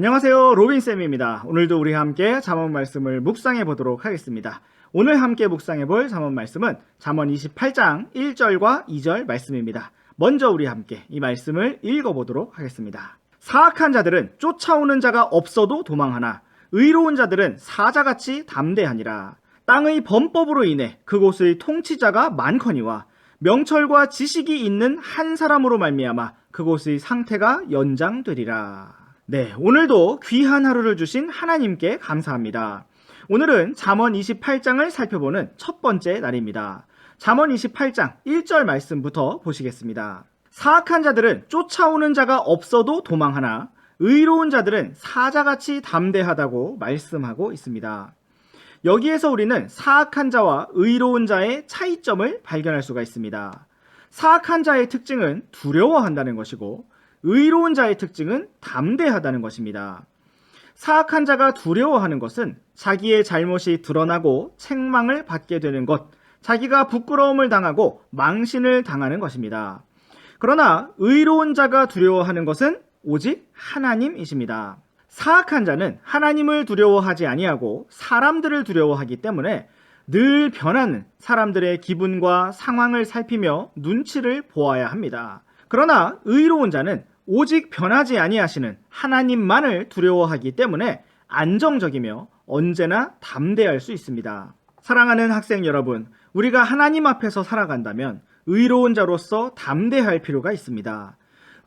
안녕하세요, 로빈쌤입니다. 오늘도 우리 함께 잠언 말씀을 묵상해 보도록 하겠습니다. 오늘 함께 묵상해 볼 잠언 말씀은 잠언 28장 1절과 2절 말씀입니다. 먼저 우리 함께 이 말씀을 읽어보도록 하겠습니다. 사악한 자들은 쫓아오는 자가 없어도 도망하나 의로운 자들은 사자같이 담대하니라. 땅의 범법으로 인해 그곳의 통치자가 많거니와 명철과 지식이 있는 한 사람으로 말미암아 그곳의 상태가 연장되리라. 네, 오늘도 귀한 하루를 주신 하나님께 감사합니다. 오늘은 잠언 28장을 살펴보는 첫 번째 날입니다. 잠언 28장 1절 말씀부터 보시겠습니다. 사악한 자들은 쫓아오는 자가 없어도 도망하나 의로운 자들은 사자같이 담대하다고 말씀하고 있습니다. 여기에서 우리는 사악한 자와 의로운 자의 차이점을 발견할 수가 있습니다. 사악한 자의 특징은 두려워한다는 것이고 의로운 자의 특징은 담대하다는 것입니다. 사악한 자가 두려워하는 것은 자기의 잘못이 드러나고 책망을 받게 되는 것, 자기가 부끄러움을 당하고 망신을 당하는 것입니다. 그러나 의로운 자가 두려워하는 것은 오직 하나님이십니다. 사악한 자는 하나님을 두려워하지 아니하고 사람들을 두려워하기 때문에 늘 변하는 사람들의 기분과 상황을 살피며 눈치를 보아야 합니다. 그러나 의로운 자는 오직 변하지 아니하시는 하나님만을 두려워하기 때문에 안정적이며 언제나 담대할 수 있습니다. 사랑하는 학생 여러분, 우리가 하나님 앞에서 살아간다면 의로운 자로서 담대할 필요가 있습니다.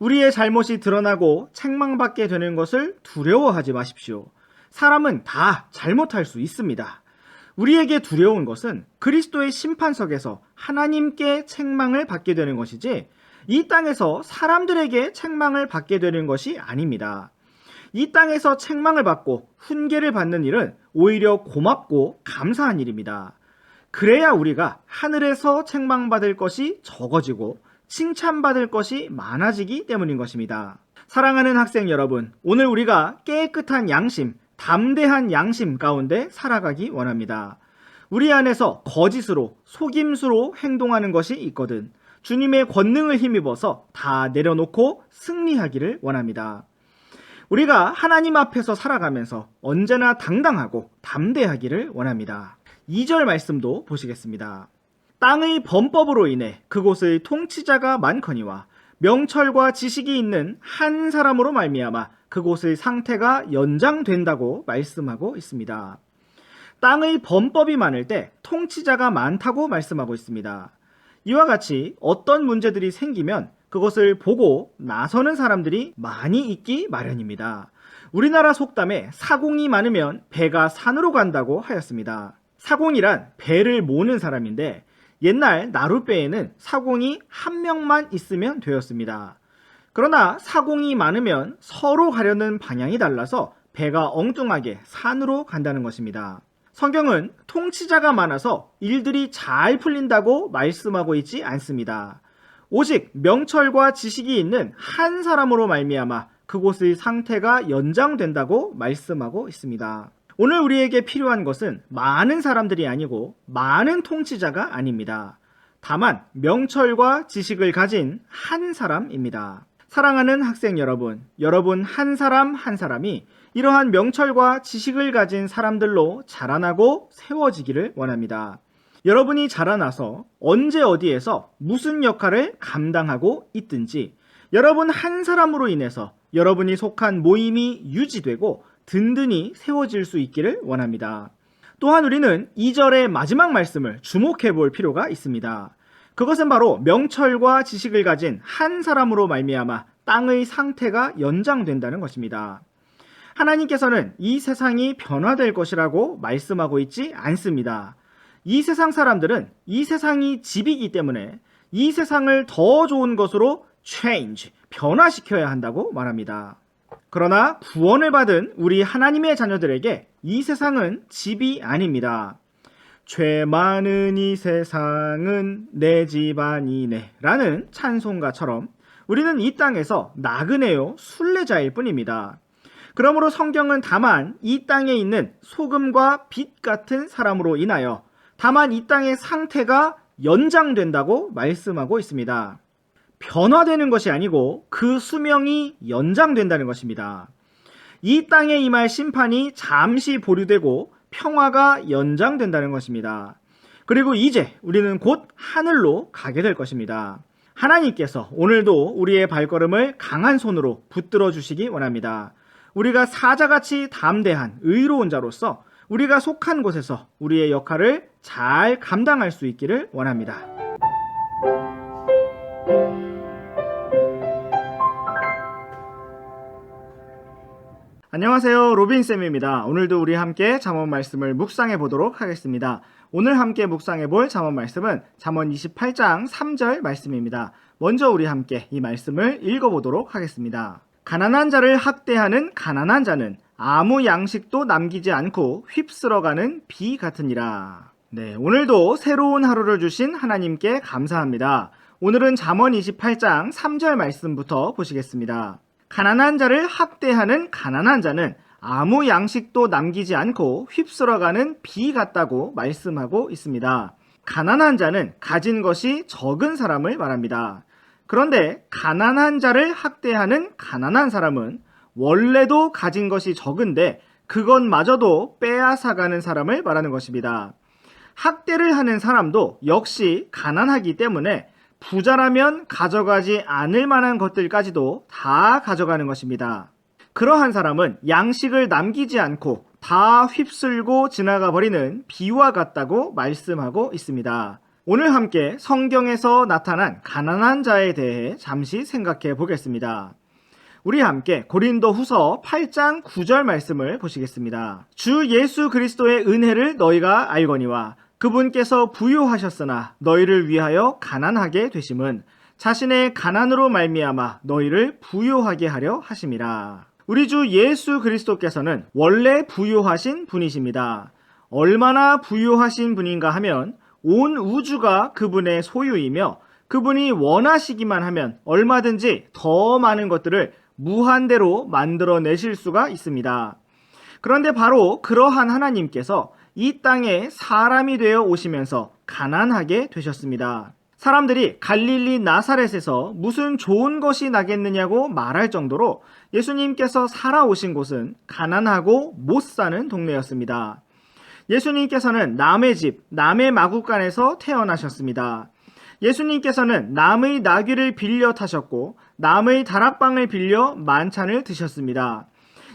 우리의 잘못이 드러나고 책망받게 되는 것을 두려워하지 마십시오. 사람은 다 잘못할 수 있습니다. 우리에게 두려운 것은 그리스도의 심판석에서 하나님께 책망을 받게 되는 것이지 이 땅에서 사람들에게 책망을 받게 되는 것이 아닙니다. 이 땅에서 책망을 받고 훈계를 받는 일은 오히려 고맙고 감사한 일입니다. 그래야 우리가 하늘에서 책망받을 것이 적어지고 칭찬받을 것이 많아지기 때문인 것입니다. 사랑하는 학생 여러분, 오늘 우리가 깨끗한 양심, 담대한 양심 가운데 살아가기 원합니다. 우리 안에서 거짓으로, 속임수로 행동하는 것이 있거든 주님의 권능을 힘입어서 다 내려놓고 승리하기를 원합니다. 우리가 하나님 앞에서 살아가면서 언제나 당당하고 담대하기를 원합니다. 2절 말씀도 보시겠습니다. 땅의 범법으로 인해 그곳의 통치자가 많거니와 명철과 지식이 있는 한 사람으로 말미암아 그곳의 상태가 연장된다고 말씀하고 있습니다. 땅의 범법이 많을 때 통치자가 많다고 말씀하고 있습니다. 이와 같이 어떤 문제들이 생기면 그것을 보고 나서는 사람들이 많이 있기 마련입니다. 우리나라 속담에 사공이 많으면 배가 산으로 간다고 하였습니다. 사공이란 배를 모는 사람인데 옛날 나룻배에는 사공이 한 명만 있으면 되었습니다. 그러나 사공이 많으면 서로 가려는 방향이 달라서 배가 엉뚱하게 산으로 간다는 것입니다. 성경은 통치자가 많아서 일들이 잘 풀린다고 말씀하고 있지 않습니다. 오직 명철과 지식이 있는 한 사람으로 말미암아 그곳의 상태가 연장된다고 말씀하고 있습니다. 오늘 우리에게 필요한 것은 많은 사람들이 아니고 많은 통치자가 아닙니다. 다만 명철과 지식을 가진 한 사람입니다. 사랑하는 학생 여러분, 여러분 한 사람 한 사람이 이러한 명철과 지식을 가진 사람들로 자라나고 세워지기를 원합니다. 여러분이 자라나서 언제 어디에서 무슨 역할을 감당하고 있든지 여러분 한 사람으로 인해서 여러분이 속한 모임이 유지되고 든든히 세워질 수 있기를 원합니다. 또한 우리는 2절의 마지막 말씀을 주목해 볼 필요가 있습니다. 그것은 바로 명철과 지식을 가진 한 사람으로 말미암아 땅의 상태가 연장된다는 것입니다. 하나님께서는 이 세상이 변화될 것이라고 말씀하고 있지 않습니다. 이 세상 사람들은 이 세상이 집이기 때문에 이 세상을 더 좋은 것으로 change, 변화시켜야 한다고 말합니다. 그러나 구원을 받은 우리 하나님의 자녀들에게 이 세상은 집이 아닙니다. 죄 많은 이 세상은 내 집 아니네 라는 찬송가처럼 우리는 이 땅에서 나그네요 순례자일 뿐입니다. 그러므로 성경은 다만 이 땅에 있는 소금과 빛 같은 사람으로 인하여 다만 이 땅의 상태가 연장된다고 말씀하고 있습니다. 변화되는 것이 아니고 그 수명이 연장된다는 것입니다. 이 땅에 임할 심판이 잠시 보류되고 평화가 연장된다는 것입니다. 그리고 이제 우리는 곧 하늘로 가게 될 것입니다. 하나님께서 오늘도 우리의 발걸음을 강한 손으로 붙들어 주시기 원합니다. 우리가 사자같이 담대한 의로운 자로서 우리가 속한 곳에서 우리의 역할을 잘 감당할 수 있기를 원합니다. 안녕하세요, 로빈쌤입니다. 오늘도 우리 함께 잠언 말씀을 묵상해 보도록 하겠습니다. 오늘 함께 묵상해 볼 잠언 말씀은 잠언 28장 3절 말씀입니다. 먼저 우리 함께 이 말씀을 읽어보도록 하겠습니다. 가난한 자를 학대하는 가난한 자는 아무 양식도 남기지 않고 휩쓸어가는 비 같으니라. 네, 오늘도 새로운 하루를 주신 하나님께 감사합니다. 오늘은 잠언 28장 3절 말씀부터 보시겠습니다. 가난한 자를 학대하는 가난한 자는 아무 양식도 남기지 않고 휩쓸어가는 비 같다고 말씀하고 있습니다. 가난한 자는 가진 것이 적은 사람을 말합니다. 그런데 가난한 자를 학대하는 가난한 사람은 원래도 가진 것이 적은데 그것마저도 빼앗아가는 사람을 말하는 것입니다. 학대를 하는 사람도 역시 가난하기 때문에 부자라면 가져가지 않을 만한 것들까지도 다 가져가는 것입니다. 그러한 사람은 양식을 남기지 않고 다 휩쓸고 지나가 버리는 비와 같다고 말씀하고 있습니다. 오늘 함께 성경에서 나타난 가난한 자에 대해 잠시 생각해 보겠습니다. 우리 함께 고린도후서 8장 9절 말씀을 보시겠습니다. 주 예수 그리스도의 은혜를 너희가 알거니와 그분께서 부유하셨으나 너희를 위하여 가난하게 되심은 자신의 가난으로 말미암아 너희를 부유하게 하려 하심이라. 우리 주 예수 그리스도께서는 원래 부유하신 분이십니다. 얼마나 부유하신 분인가 하면 온 우주가 그분의 소유이며 그분이 원하시기만 하면 얼마든지 더 많은 것들을 무한대로 만들어내실 수가 있습니다. 그런데 바로 그러한 하나님께서 이 땅에 사람이 되어 오시면서 가난하게 되셨습니다. 사람들이 갈릴리 나사렛에서 무슨 좋은 것이 나겠느냐고 말할 정도로 예수님께서 살아오신 곳은 가난하고 못 사는 동네였습니다. 예수님께서는 남의 집, 남의 마구간에서 태어나셨습니다. 예수님께서는 남의 나귀를 빌려 타셨고 남의 다락방을 빌려 만찬을 드셨습니다.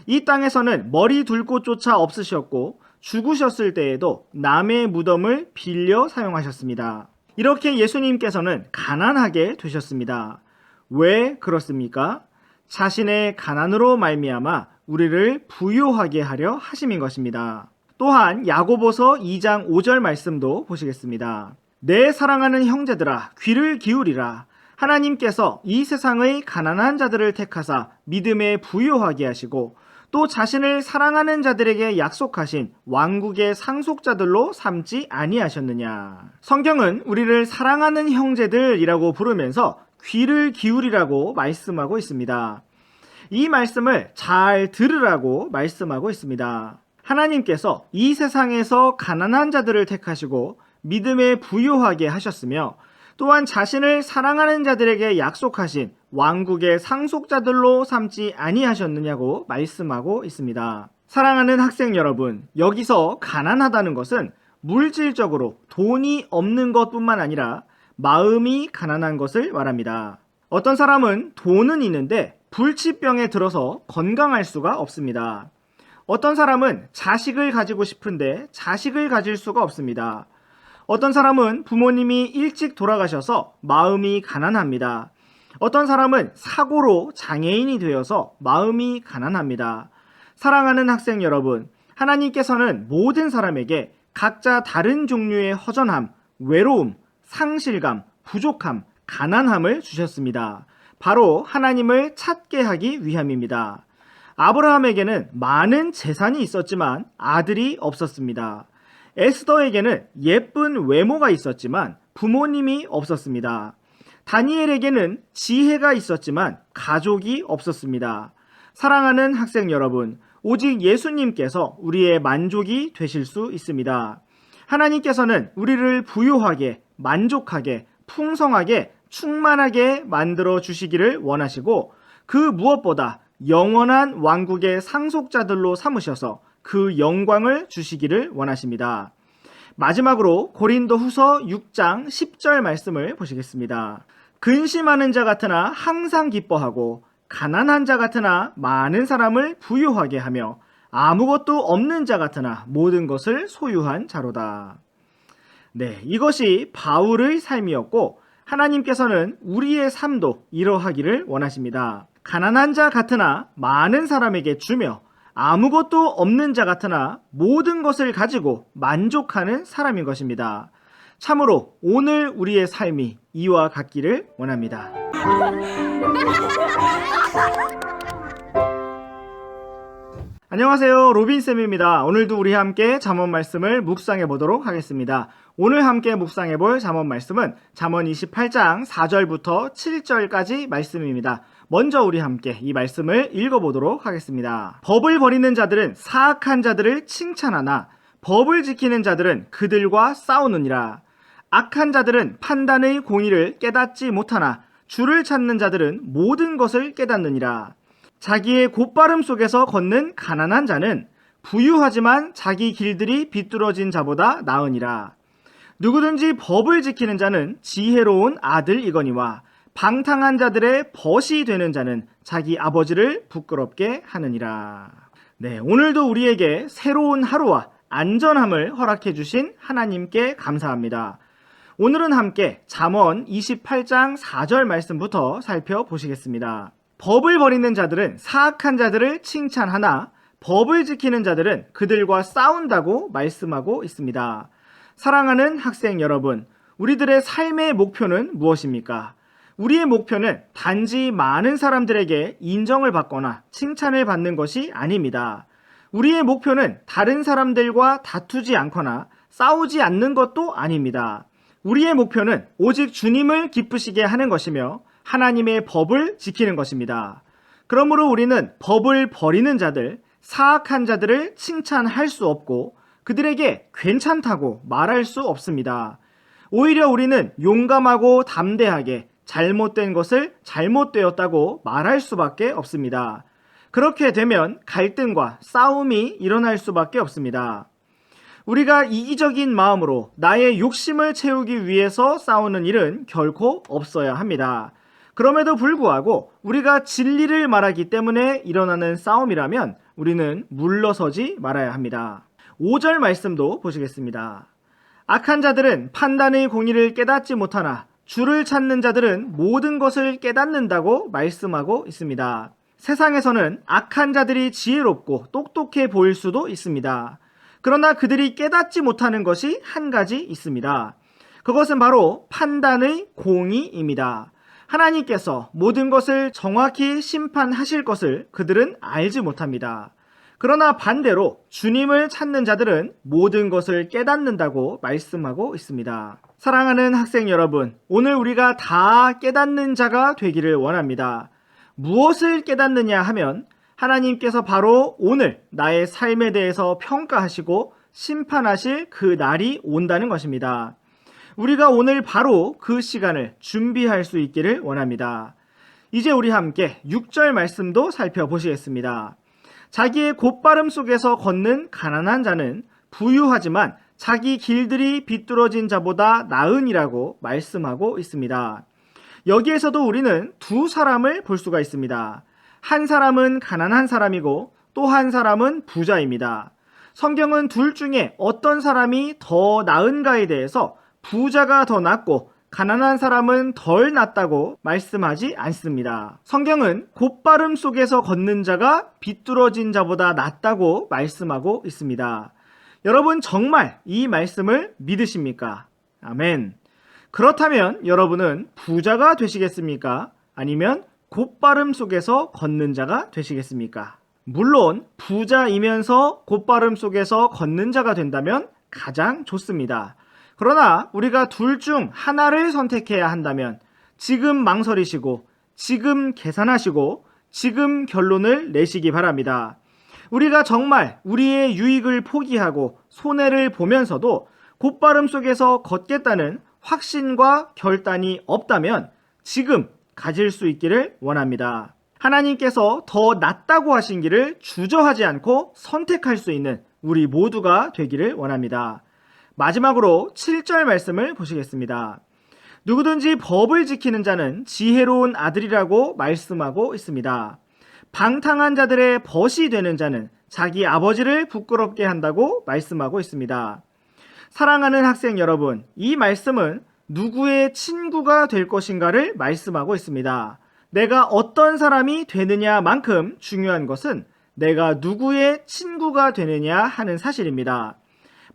이 땅에서는 머리 둘 곳조차 없으셨고 죽으셨을 때에도 남의 무덤을 빌려 사용하셨습니다. 이렇게 예수님께서는 가난하게 되셨습니다. 왜 그렇습니까? 자신의 가난으로 말미암아 우리를 부유하게 하려 하심인 것입니다. 또한 야고보서 2장 5절 말씀도 보시겠습니다. 내 사랑하는 형제들아 귀를 기울이라. 하나님께서 이 세상의 가난한 자들을 택하사 믿음에 부유하게 하시고 또 자신을 사랑하는 자들에게 약속하신 왕국의 상속자들로 삼지 아니하셨느냐. 성경은 우리를 사랑하는 형제들이라고 부르면서 귀를 기울이라고 말씀하고 있습니다. 이 말씀을 잘 들으라고 말씀하고 있습니다. 하나님께서 이 세상에서 가난한 자들을 택하시고 믿음에 부유하게 하셨으며 또한 자신을 사랑하는 자들에게 약속하신 왕국의 상속자들로 삼지 아니하셨느냐고 말씀하고 있습니다. 사랑하는 학생 여러분, 여기서 가난하다는 것은 물질적으로 돈이 없는 것뿐만 아니라 마음이 가난한 것을 말합니다. 어떤 사람은 돈은 있는데 불치병에 들어서 건강할 수가 없습니다. 어떤 사람은 자식을 가지고 싶은데 자식을 가질 수가 없습니다. 어떤 사람은 부모님이 일찍 돌아가셔서 마음이 가난합니다. 어떤 사람은 사고로 장애인이 되어서 마음이 가난합니다. 사랑하는 학생 여러분, 하나님께서는 모든 사람에게 각자 다른 종류의 허전함, 외로움, 상실감, 부족함, 가난함을 주셨습니다. 바로 하나님을 찾게 하기 위함입니다. 아브라함에게는 많은 재산이 있었지만 아들이 없었습니다. 에스더에게는 예쁜 외모가 있었지만 부모님이 없었습니다. 다니엘에게는 지혜가 있었지만 가족이 없었습니다. 사랑하는 학생 여러분, 오직 예수님께서 우리의 만족이 되실 수 있습니다. 하나님께서는 우리를 부유하게, 만족하게, 풍성하게, 충만하게 만들어 주시기를 원하시고 그 무엇보다 영원한 왕국의 상속자들로 삼으셔서 그 영광을 주시기를 원하십니다. 마지막으로 고린도후서 6장 10절 말씀을 보시겠습니다. 근심하는 자 같으나 항상 기뻐하고 가난한 자 같으나 많은 사람을 부유하게 하며 아무것도 없는 자 같으나 모든 것을 소유한 자로다. 네, 이것이 바울의 삶이었고 하나님께서는 우리의 삶도 이러하기를 원하십니다. 가난한 자 같으나 많은 사람에게 주며 아무것도 없는 자 같으나 모든 것을 가지고 만족하는 사람인 것입니다. 참으로 오늘 우리의 삶이 이와 같기를 원합니다. 안녕하세요, 로빈쌤입니다. 오늘도 우리 함께 잠언 말씀을 묵상해 보도록 하겠습니다. 오늘 함께 묵상해 볼 잠언 말씀은 잠언 28장 4절부터 7절까지 말씀입니다. 먼저 우리 함께 이 말씀을 읽어보도록 하겠습니다. 법을 버리는 자들은 사악한 자들을 칭찬하나 법을 지키는 자들은 그들과 싸우느니라. 악한 자들은 판단의 공의를 깨닫지 못하나 주를 찾는 자들은 모든 것을 깨닫느니라. 자기의 곧바름 속에서 걷는 가난한 자는 부유하지만 자기 길들이 비뚤어진 자보다 나으니라. 누구든지 법을 지키는 자는 지혜로운 아들이거니와 방탕한 자들의 벗이 되는 자는 자기 아버지를 부끄럽게 하느니라. 네, 오늘도 우리에게 새로운 하루와 안전함을 허락해 주신 하나님께 감사합니다. 오늘은 함께 잠언 28장 4절 말씀부터 살펴보시겠습니다. 법을 버리는 자들은 사악한 자들을 칭찬하나 법을 지키는 자들은 그들과 싸운다고 말씀하고 있습니다. 사랑하는 학생 여러분, 우리들의 삶의 목표는 무엇입니까? 우리의 목표는 단지 많은 사람들에게 인정을 받거나 칭찬을 받는 것이 아닙니다. 우리의 목표는 다른 사람들과 다투지 않거나 싸우지 않는 것도 아닙니다. 우리의 목표는 오직 주님을 기쁘시게 하는 것이며 하나님의 법을 지키는 것입니다. 그러므로 우리는 법을 버리는 자들, 사악한 자들을 칭찬할 수 없고 그들에게 괜찮다고 말할 수 없습니다. 오히려 우리는 용감하고 담대하게 잘못된 것을 잘못되었다고 말할 수밖에 없습니다. 그렇게 되면 갈등과 싸움이 일어날 수밖에 없습니다. 우리가 이기적인 마음으로 나의 욕심을 채우기 위해서 싸우는 일은 결코 없어야 합니다. 그럼에도 불구하고 우리가 진리를 말하기 때문에 일어나는 싸움이라면 우리는 물러서지 말아야 합니다. 5절 말씀도 보시겠습니다. 악한 자들은 판단의 공의를 깨닫지 못하나 주를 찾는 자들은 모든 것을 깨닫는다고 말씀하고 있습니다. 세상에서는 악한 자들이 지혜롭고 똑똑해 보일 수도 있습니다. 그러나 그들이 깨닫지 못하는 것이 한 가지 있습니다. 그것은 바로 판단의 공의입니다. 하나님께서 모든 것을 정확히 심판하실 것을 그들은 알지 못합니다. 그러나 반대로 주님을 찾는 자들은 모든 것을 깨닫는다고 말씀하고 있습니다. 사랑하는 학생 여러분, 오늘 우리가 다 깨닫는 자가 되기를 원합니다. 무엇을 깨닫느냐 하면 하나님께서 바로 오늘 나의 삶에 대해서 평가하시고 심판하실 그 날이 온다는 것입니다. 우리가 오늘 바로 그 시간을 준비할 수 있기를 원합니다. 이제 우리 함께 6절 말씀도 살펴보시겠습니다. 자기의 곧바름 속에서 걷는 가난한 자는 부유하지만 자기 길들이 비뚤어진 자보다 나으니라고 말씀하고 있습니다. 여기에서도 우리는 두 사람을 볼 수가 있습니다. 한 사람은 가난한 사람이고 또 한 사람은 부자입니다. 성경은 둘 중에 어떤 사람이 더 나은가에 대해서 부자가 더 낫고 가난한 사람은 덜 낫다고 말씀하지 않습니다. 성경은 곧바름 속에서 걷는 자가 비뚤어진 자보다 낫다고 말씀하고 있습니다. 여러분 정말 이 말씀을 믿으십니까? 아멘. 그렇다면 여러분은 부자가 되시겠습니까? 아니면 곧바름 속에서 걷는 자가 되시겠습니까? 물론 부자이면서 곧바름 속에서 걷는 자가 된다면 가장 좋습니다. 그러나 우리가 둘 중 하나를 선택해야 한다면 지금 망설이시고 지금 계산하시고 지금 결론을 내시기 바랍니다. 우리가 정말 우리의 유익을 포기하고 손해를 보면서도 곧바름 속에서 걷겠다는 확신과 결단이 없다면 지금 가질 수 있기를 원합니다. 하나님께서 더 낫다고 하신 길을 주저하지 않고 선택할 수 있는 우리 모두가 되기를 원합니다. 마지막으로 7절 말씀을 보시겠습니다. 누구든지 법을 지키는 자는 지혜로운 아들이라고 말씀하고 있습니다. 방탕한 자들의 벗이 되는 자는 자기 아버지를 부끄럽게 한다고 말씀하고 있습니다. 사랑하는 학생 여러분, 이 말씀은 누구의 친구가 될 것인가를 말씀하고 있습니다. 내가 어떤 사람이 되느냐만큼 중요한 것은 내가 누구의 친구가 되느냐 하는 사실입니다.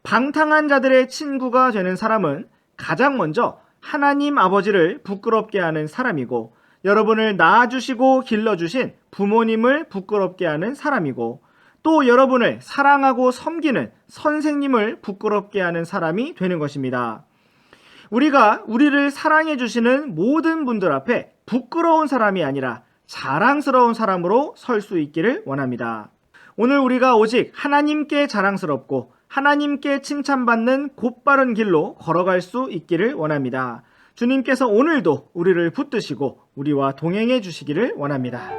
방탕한 자들의 친구가 되는 사람은 가장 먼저 하나님 아버지를 부끄럽게 하는 사람이고, 여러분을 낳아주시고 길러주신 부모님을 부끄럽게 하는 사람이고, 또 여러분을 사랑하고 섬기는 선생님을 부끄럽게 하는 사람이 되는 것입니다. 우리가 우리를 사랑해 주시는 모든 분들 앞에 부끄러운 사람이 아니라 자랑스러운 사람으로 설 수 있기를 원합니다. 오늘 우리가 오직 하나님께 자랑스럽고 하나님께 칭찬받는 곧바른 길로 걸어갈 수 있기를 원합니다. 주님께서 오늘도 우리를 붙드시고 우리와 동행해 주시기를 원합니다.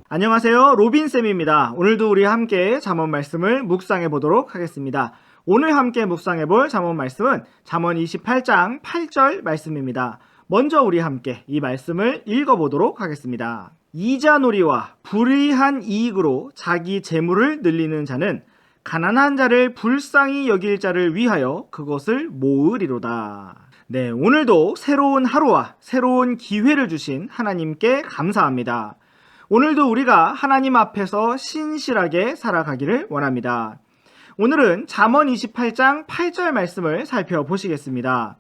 안녕하세요, 로빈쌤입니다. 오늘도 우리 함께 잠언 말씀을 묵상해 보도록 하겠습니다. 오늘 함께 묵상해 볼 잠언 말씀은 잠언 28장 8절 말씀입니다. 먼저 우리 함께 이 말씀을 읽어보도록 하겠습니다. 이자놀이와 불의한 이익으로 자기 재물을 늘리는 자는 가난한 자를 불쌍히 여길 자를 위하여 그것을 모으리로다. 네, 오늘도 새로운 하루와 새로운 기회를 주신 하나님께 감사합니다. 오늘도 우리가 하나님 앞에서 신실하게 살아가기를 원합니다. 오늘은 잠언 28장 8절 말씀을 살펴보시겠습니다.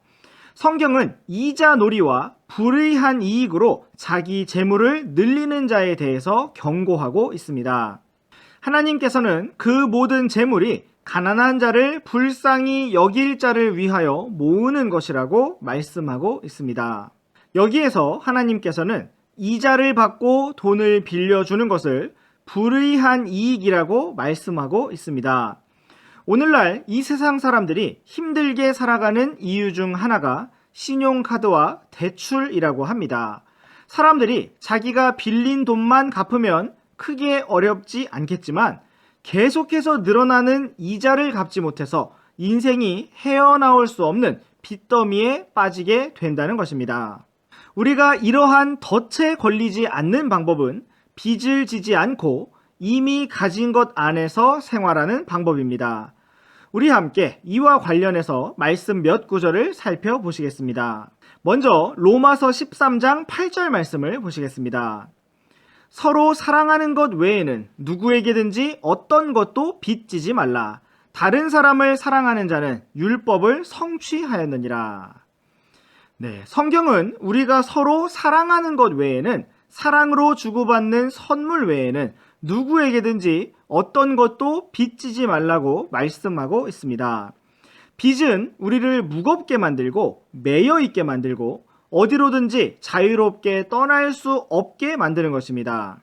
성경은 이자놀이와 불의한 이익으로 자기 재물을 늘리는 자에 대해서 경고하고 있습니다. 하나님께서는 그 모든 재물이 가난한 자를 불쌍히 여길 자를 위하여 모으는 것이라고 말씀하고 있습니다. 여기에서 하나님께서는 이자를 받고 돈을 빌려주는 것을 불의한 이익이라고 말씀하고 있습니다. 오늘날 이 세상 사람들이 힘들게 살아가는 이유 중 하나가 신용카드와 대출이라고 합니다. 사람들이 자기가 빌린 돈만 갚으면 크게 어렵지 않겠지만 계속해서 늘어나는 이자를 갚지 못해서 인생이 헤어나올 수 없는 빚더미에 빠지게 된다는 것입니다. 우리가 이러한 덫에 걸리지 않는 방법은 빚을 지지 않고 이미 가진 것 안에서 생활하는 방법입니다. 우리 함께 이와 관련해서 말씀 몇 구절을 살펴보시겠습니다. 먼저 로마서 13장 8절 말씀을 보시겠습니다. 서로 사랑하는 것 외에는 누구에게든지 어떤 것도 빚지지 말라. 다른 사람을 사랑하는 자는 율법을 성취하였느니라. 네, 성경은 우리가 서로 사랑하는 것 외에는, 사랑으로 주고받는 선물 외에는 누구에게든지 어떤 것도 빚지지 말라고 말씀하고 있습니다. 빚은 우리를 무겁게 만들고 매여 있게 만들고 어디로든지 자유롭게 떠날 수 없게 만드는 것입니다.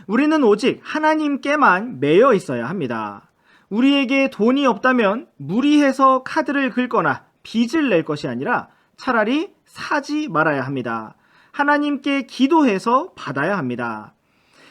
우리는 오직 하나님께만 매여 있어야 합니다. 우리에게 돈이 없다면 무리해서 카드를 긁거나 빚을 낼 것이 아니라 차라리 사지 말아야 합니다. 하나님께 기도해서 받아야 합니다.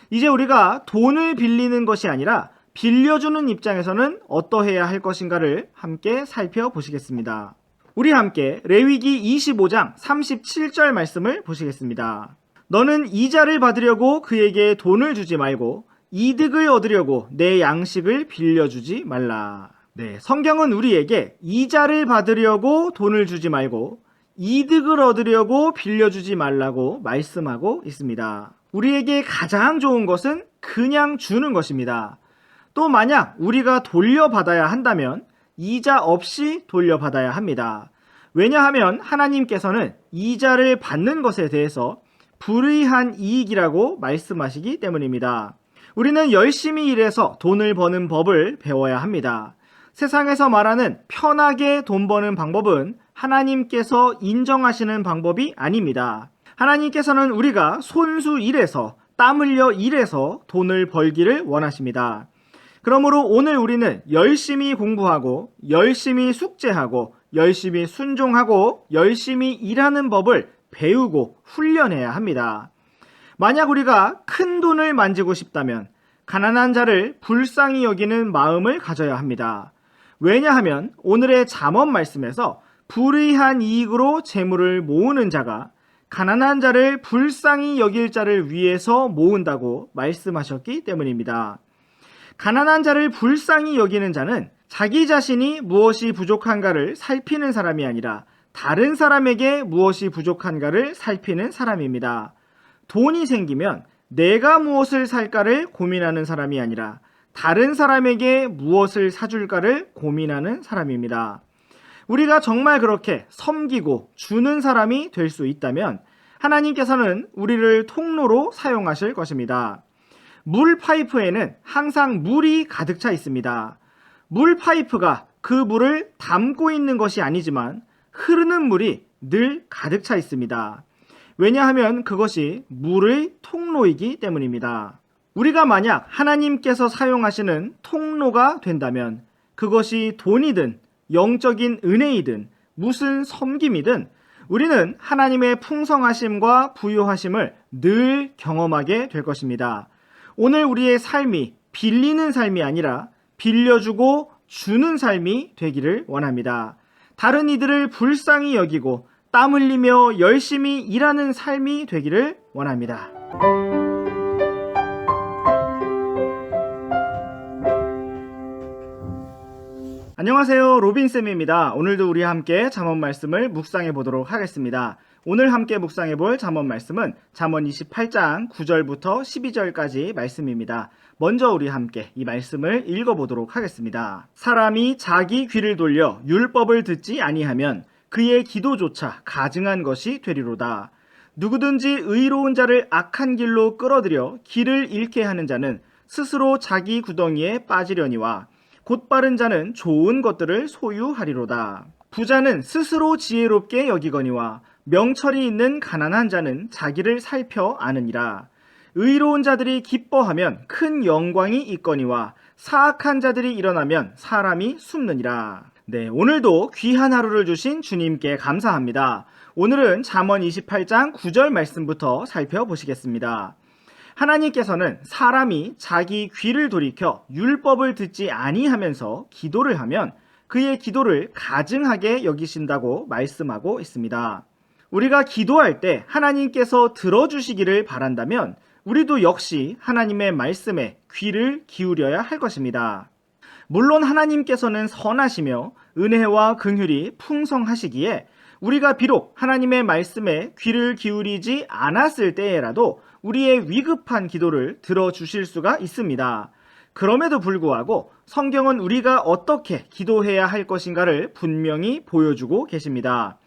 이제 우리가 돈을 빌리는 것이 아니라 빌려주는 입장에서는 어떠해야 할 것인가를 함께 살펴보시겠습니다. 우리 함께 레위기 25장 37절 말씀을 보시겠습니다. 너는 이자를 받으려고 그에게 돈을 주지 말고 이득을 얻으려고 내 양식을 빌려주지 말라. 네, 성경은 우리에게 이자를 받으려고 돈을 주지 말고 이득을 얻으려고 빌려주지 말라고 말씀하고 있습니다. 우리에게 가장 좋은 것은 그냥 주는 것입니다. 또 만약 우리가 돌려받아야 한다면 이자 없이 돌려받아야 합니다. 왜냐하면 하나님께서는 이자를 받는 것에 대해서 불의한 이익이라고 말씀하시기 때문입니다. 우리는 열심히 일해서 돈을 버는 법을 배워야 합니다. 세상에서 말하는 편하게 돈 버는 방법은 하나님께서 인정하시는 방법이 아닙니다. 하나님께서는 우리가 손수 일해서 땀 흘려 일해서 돈을 벌기를 원하십니다. 그러므로 오늘 우리는 열심히 공부하고 열심히 숙제하고 열심히 순종하고 열심히 일하는 법을 배우고 훈련해야 합니다. 만약 우리가 큰 돈을 만지고 싶다면 가난한 자를 불쌍히 여기는 마음을 가져야 합니다. 왜냐하면 오늘의 잠언 말씀에서 불의한 이익으로 재물을 모으는 자가 가난한 자를 불쌍히 여길 자를 위해서 모은다고 말씀하셨기 때문입니다. 가난한 자를 불쌍히 여기는 자는 자기 자신이 무엇이 부족한가를 살피는 사람이 아니라 다른 사람에게 무엇이 부족한가를 살피는 사람입니다. 돈이 생기면 내가 무엇을 살까를 고민하는 사람이 아니라 다른 사람에게 무엇을 사줄까를 고민하는 사람입니다. 우리가 정말 그렇게 섬기고 주는 사람이 될 수 있다면 하나님께서는 우리를 통로로 사용하실 것입니다. 물 파이프에는 항상 물이 가득 차 있습니다. 물 파이프가 그 물을 담고 있는 것이 아니지만 흐르는 물이 늘 가득 차 있습니다. 왜냐하면 그것이 물의 통로이기 때문입니다. 우리가 만약 하나님께서 사용하시는 통로가 된다면 그것이 돈이든 영적인 은혜이든 무슨 섬김이든 우리는 하나님의 풍성하심과 부요하심을 늘 경험하게 될 것입니다. 오늘 우리의 삶이 빌리는 삶이 아니라 빌려주고 주는 삶이 되기를 원합니다. 다른 이들을 불쌍히 여기고 땀 흘리며 열심히 일하는 삶이 되기를 원합니다. 안녕하세요, 로빈쌤입니다. 오늘도 우리 함께 잠언 말씀을 묵상해 보도록 하겠습니다. 오늘 함께 묵상해 볼 잠언 말씀은 잠언 28장 9절부터 12절까지 말씀입니다. 먼저 우리 함께 이 말씀을 읽어보도록 하겠습니다. 사람이 자기 귀를 돌려 율법을 듣지 아니하면 그의 기도조차 가증한 것이 되리로다. 누구든지 의로운 자를 악한 길로 끌어들여 길을 잃게 하는 자는 스스로 자기 구덩이에 빠지려니와 곧바른 자는 좋은 것들을 소유하리로다. 부자는 스스로 지혜롭게 여기거니와 명철이 있는 가난한 자는 자기를 살펴 아느니라. 의로운 자들이 기뻐하면 큰 영광이 있거니와 사악한 자들이 일어나면 사람이 숨느니라. 네, 오늘도 귀한 하루를 주신 주님께 감사합니다. 오늘은 잠언 28장 9절 말씀부터 살펴보시겠습니다. 하나님께서는 사람이 자기 귀를 돌이켜 율법을 듣지 아니하면서 기도를 하면 그의 기도를 가증하게 여기신다고 말씀하고 있습니다. 우리가 기도할 때 하나님께서 들어주시기를 바란다면 우리도 역시 하나님의 말씀에 귀를 기울여야 할 것입니다. 물론 하나님께서는 선하시며 은혜와 긍휼이 풍성하시기에 우리가 비록 하나님의 말씀에 귀를 기울이지 않았을 때에라도 우리의 위급한 기도를 들어주실 수가 있습니다. 그럼에도 불구하고 성경은 우리가 어떻게 기도해야 할 것인가를 분명히 보여주고 계십니다.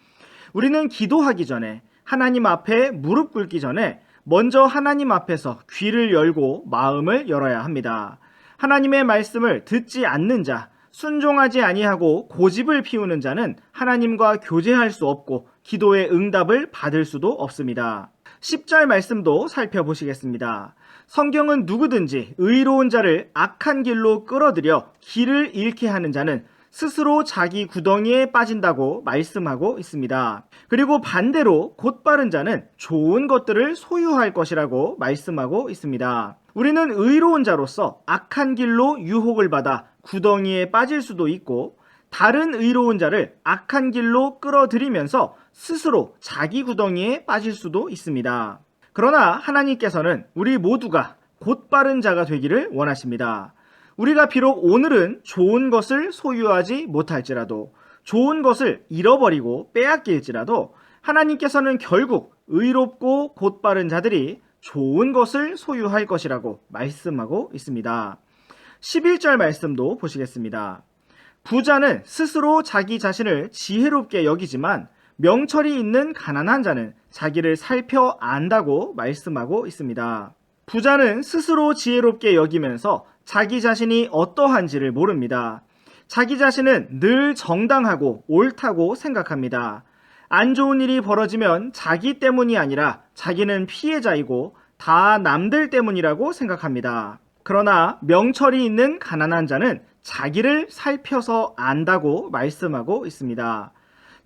우리는 기도하기 전에 하나님 앞에 무릎 꿇기 전에 먼저 하나님 앞에서 귀를 열고 마음을 열어야 합니다. 하나님의 말씀을 듣지 않는 자, 순종하지 아니하고 고집을 피우는 자는 하나님과 교제할 수 없고 기도의 응답을 받을 수도 없습니다. 10절 말씀도 살펴보시겠습니다. 성경은 누구든지 의로운 자를 악한 길로 끌어들여 길을 잃게 하는 자는 스스로 자기 구덩이에 빠진다고 말씀하고 있습니다. 그리고 반대로 곧바른 자는 좋은 것들을 소유할 것이라고 말씀하고 있습니다. 우리는 의로운 자로서 악한 길로 유혹을 받아 구덩이에 빠질 수도 있고 다른 의로운 자를 악한 길로 끌어들이면서 스스로 자기 구덩이에 빠질 수도 있습니다. 그러나 하나님께서는 우리 모두가 곧바른 자가 되기를 원하십니다. 우리가 비록 오늘은 좋은 것을 소유하지 못할지라도 좋은 것을 잃어버리고 빼앗길지라도 하나님께서는 결국 의롭고 곧바른 자들이 좋은 것을 소유할 것이라고 말씀하고 있습니다. 11절 말씀도 보시겠습니다. 부자는 스스로 자기 자신을 지혜롭게 여기지만 명철이 있는 가난한 자는 자기를 살펴 안다고 말씀하고 있습니다. 부자는 스스로 지혜롭게 여기면서 자기 자신이 어떠한지를 모릅니다. 자기 자신은 늘 정당하고 옳다고 생각합니다. 안 좋은 일이 벌어지면 자기 때문이 아니라 자기는 피해자이고 다 남들 때문이라고 생각합니다. 그러나 명철이 있는 가난한 자는 자기를 살펴서 안다고 말씀하고 있습니다.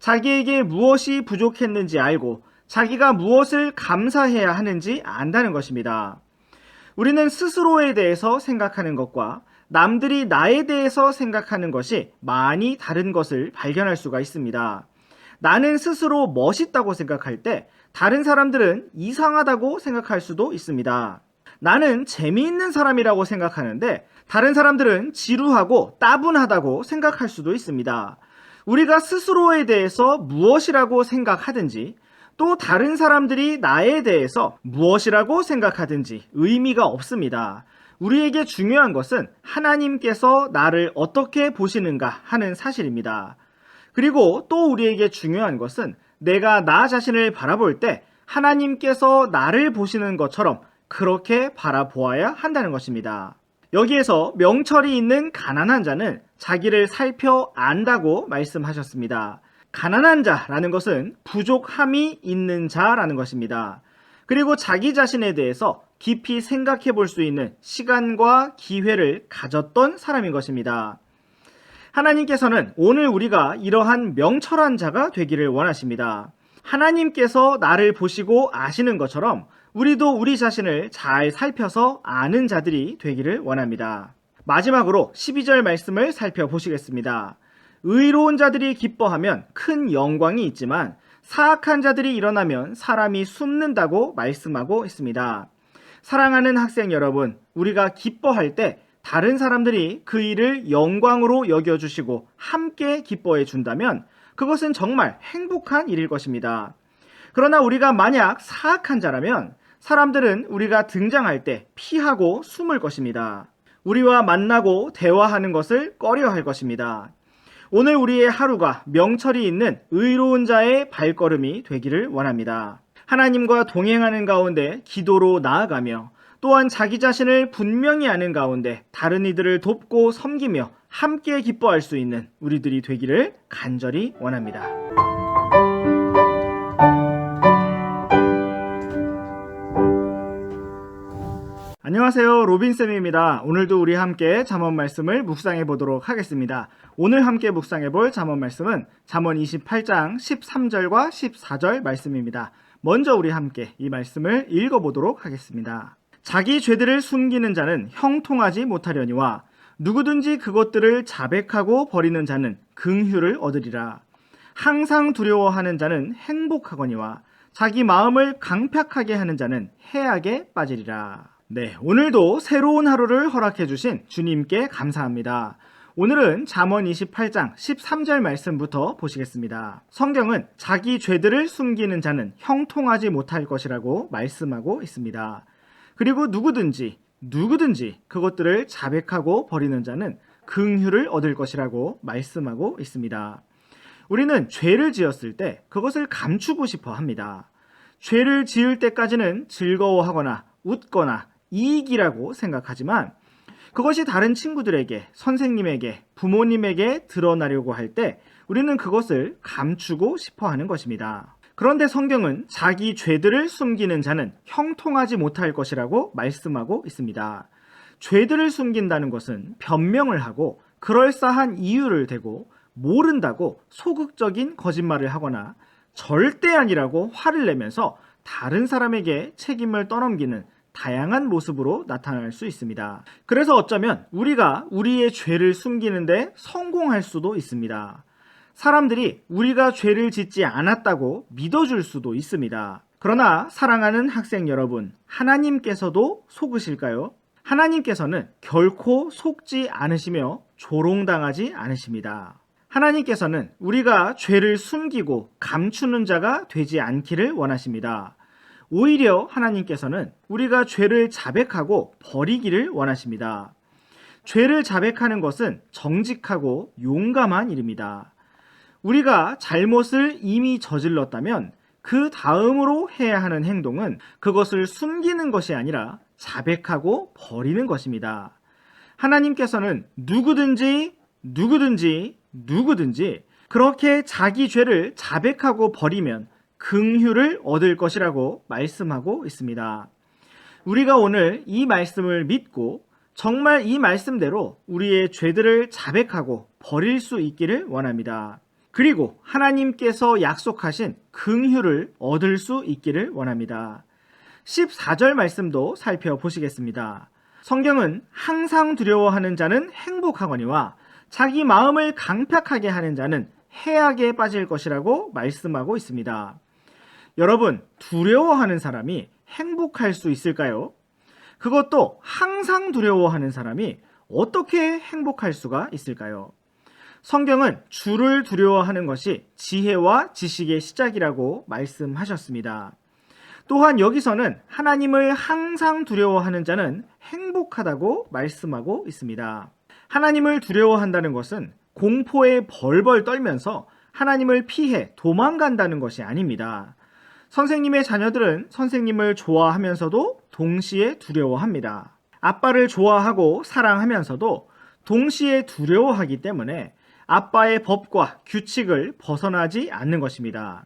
자기에게 무엇이 부족했는지 알고 자기가 무엇을 감사해야 하는지 안다는 것입니다. 우리는 스스로에 대해서 생각하는 것과 남들이 나에 대해서 생각하는 것이 많이 다른 것을 발견할 수가 있습니다. 나는 스스로 멋있다고 생각할 때 다른 사람들은 이상하다고 생각할 수도 있습니다. 나는 재미있는 사람이라고 생각하는데 다른 사람들은 지루하고 따분하다고 생각할 수도 있습니다. 우리가 스스로에 대해서 무엇이라고 생각하든지 또 다른 사람들이 나에 대해서 무엇이라고 생각하든지 의미가 없습니다. 우리에게 중요한 것은 하나님께서 나를 어떻게 보시는가 하는 사실입니다. 그리고 또 우리에게 중요한 것은 내가 나 자신을 바라볼 때 하나님께서 나를 보시는 것처럼 그렇게 바라보아야 한다는 것입니다. 여기에서 명철이 있는 가난한 자는 자기를 살펴 안다고 말씀하셨습니다. 가난한 자라는 것은 부족함이 있는 자라는 것입니다. 그리고 자기 자신에 대해서 깊이 생각해 볼 수 있는 시간과 기회를 가졌던 사람인 것입니다. 하나님께서는 오늘 우리가 이러한 명철한 자가 되기를 원하십니다. 하나님께서 나를 보시고 아시는 것처럼 우리도 우리 자신을 잘 살펴서 아는 자들이 되기를 원합니다. 마지막으로 12절 말씀을 살펴보시겠습니다. 의로운 자들이 기뻐하면 큰 영광이 있지만 사악한 자들이 일어나면 사람이 숨는다고 말씀하고 있습니다. 사랑하는 학생 여러분, 우리가 기뻐할 때 다른 사람들이 그 일을 영광으로 여겨주시고 함께 기뻐해 준다면 그것은 정말 행복한 일일 것입니다. 그러나 우리가 만약 사악한 자라면 사람들은 우리가 등장할 때 피하고 숨을 것입니다. 우리와 만나고 대화하는 것을 꺼려할 것입니다. 오늘 우리의 하루가 명철이 있는 의로운 자의 발걸음이 되기를 원합니다. 하나님과 동행하는 가운데 기도로 나아가며 또한 자기 자신을 분명히 아는 가운데 다른 이들을 돕고 섬기며 함께 기뻐할 수 있는 우리들이 되기를 간절히 원합니다. 안녕하세요, 로빈쌤입니다. 오늘도 우리 함께 잠언 말씀을 묵상해 보도록 하겠습니다. 오늘 함께 묵상해 볼 잠언 말씀은 잠언 28장 13절과 14절 말씀입니다. 먼저 우리 함께 이 말씀을 읽어보도록 하겠습니다. 자기 죄들을 숨기는 자는 형통하지 못하려니와 누구든지 그것들을 자백하고 버리는 자는 긍휼을 얻으리라. 항상 두려워하는 자는 행복하거니와 자기 마음을 강팍하게 하는 자는 해악에 빠지리라. 네, 오늘도 새로운 하루를 허락해 주신 주님께 감사합니다. 오늘은 잠언 28장 13절 말씀부터 보시겠습니다. 성경은 자기 죄들을 숨기는 자는 형통하지 못할 것이라고 말씀하고 있습니다. 그리고 누구든지 그것들을 자백하고 버리는 자는 긍휼을 얻을 것이라고 말씀하고 있습니다. 우리는 죄를 지었을 때 그것을 감추고 싶어 합니다. 죄를 지을 때까지는 즐거워하거나 웃거나 이익이라고 생각하지만 그것이 다른 친구들에게, 선생님에게, 부모님에게 드러나려고 할 때 우리는 그것을 감추고 싶어 하는 것입니다. 그런데 성경은 자기 죄들을 숨기는 자는 형통하지 못할 것이라고 말씀하고 있습니다. 죄들을 숨긴다는 것은 변명을 하고 그럴싸한 이유를 대고 모른다고 소극적인 거짓말을 하거나 절대 아니라고 화를 내면서 다른 사람에게 책임을 떠넘기는 다양한 모습으로 나타날 수 있습니다. 그래서 어쩌면 우리가 우리의 죄를 숨기는데 성공할 수도 있습니다. 사람들이 우리가 죄를 짓지 않았다고 믿어줄 수도 있습니다. 그러나 사랑하는 학생 여러분, 하나님께서도 속으실까요? 하나님께서는 결코 속지 않으시며 조롱당하지 않으십니다. 하나님께서는 우리가 죄를 숨기고 감추는 자가 되지 않기를 원하십니다. 오히려 하나님께서는 우리가 죄를 자백하고 버리기를 원하십니다. 죄를 자백하는 것은 정직하고 용감한 일입니다. 우리가 잘못을 이미 저질렀다면 그 다음으로 해야 하는 행동은 그것을 숨기는 것이 아니라 자백하고 버리는 것입니다. 하나님께서는 누구든지 그렇게 자기 죄를 자백하고 버리면 긍휼을 얻을 것이라고 말씀하고 있습니다. 우리가 오늘 이 말씀을 믿고 정말 이 말씀대로 우리의 죄들을 자백하고 버릴 수 있기를 원합니다. 그리고 하나님께서 약속하신 긍휼을 얻을 수 있기를 원합니다. 14절 말씀도 살펴보시겠습니다. 성경은 항상 두려워하는 자는 행복하거니와 자기 마음을 강팍하게 하는 자는 해악에 빠질 것이라고 말씀하고 있습니다. 여러분, 두려워하는 사람이 행복할 수 있을까요? 그것도 항상 두려워하는 사람이 어떻게 행복할 수가 있을까요? 성경은 주를 두려워하는 것이 지혜와 지식의 시작이라고 말씀하셨습니다. 또한 여기서는 하나님을 항상 두려워하는 자는 행복하다고 말씀하고 있습니다. 하나님을 두려워한다는 것은 공포에 벌벌 떨면서 하나님을 피해 도망간다는 것이 아닙니다. 선생님의 자녀들은 선생님을 좋아하면서도 동시에 두려워합니다. 아빠를 좋아하고 사랑하면서도 동시에 두려워하기 때문에 아빠의 법과 규칙을 벗어나지 않는 것입니다.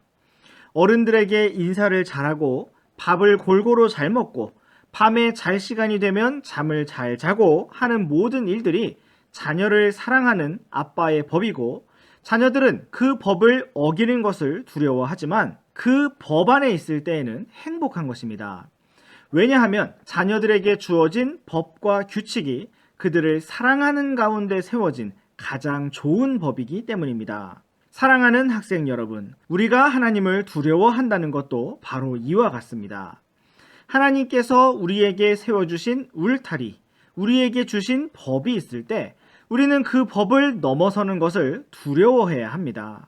어른들에게 인사를 잘하고 밥을 골고루 잘 먹고 밤에 잘 시간이 되면 잠을 잘 자고 하는 모든 일들이 자녀를 사랑하는 아빠의 법이고, 자녀들은 그 법을 어기는 것을 두려워하지만 그 법 안에 있을 때에는 행복한 것입니다. 왜냐하면 자녀들에게 주어진 법과 규칙이 그들을 사랑하는 가운데 세워진 가장 좋은 법이기 때문입니다. 사랑하는 학생 여러분, 우리가 하나님을 두려워한다는 것도 바로 이와 같습니다. 하나님께서 우리에게 세워주신 울타리, 우리에게 주신 법이 있을 때 우리는 그 법을 넘어서는 것을 두려워해야 합니다.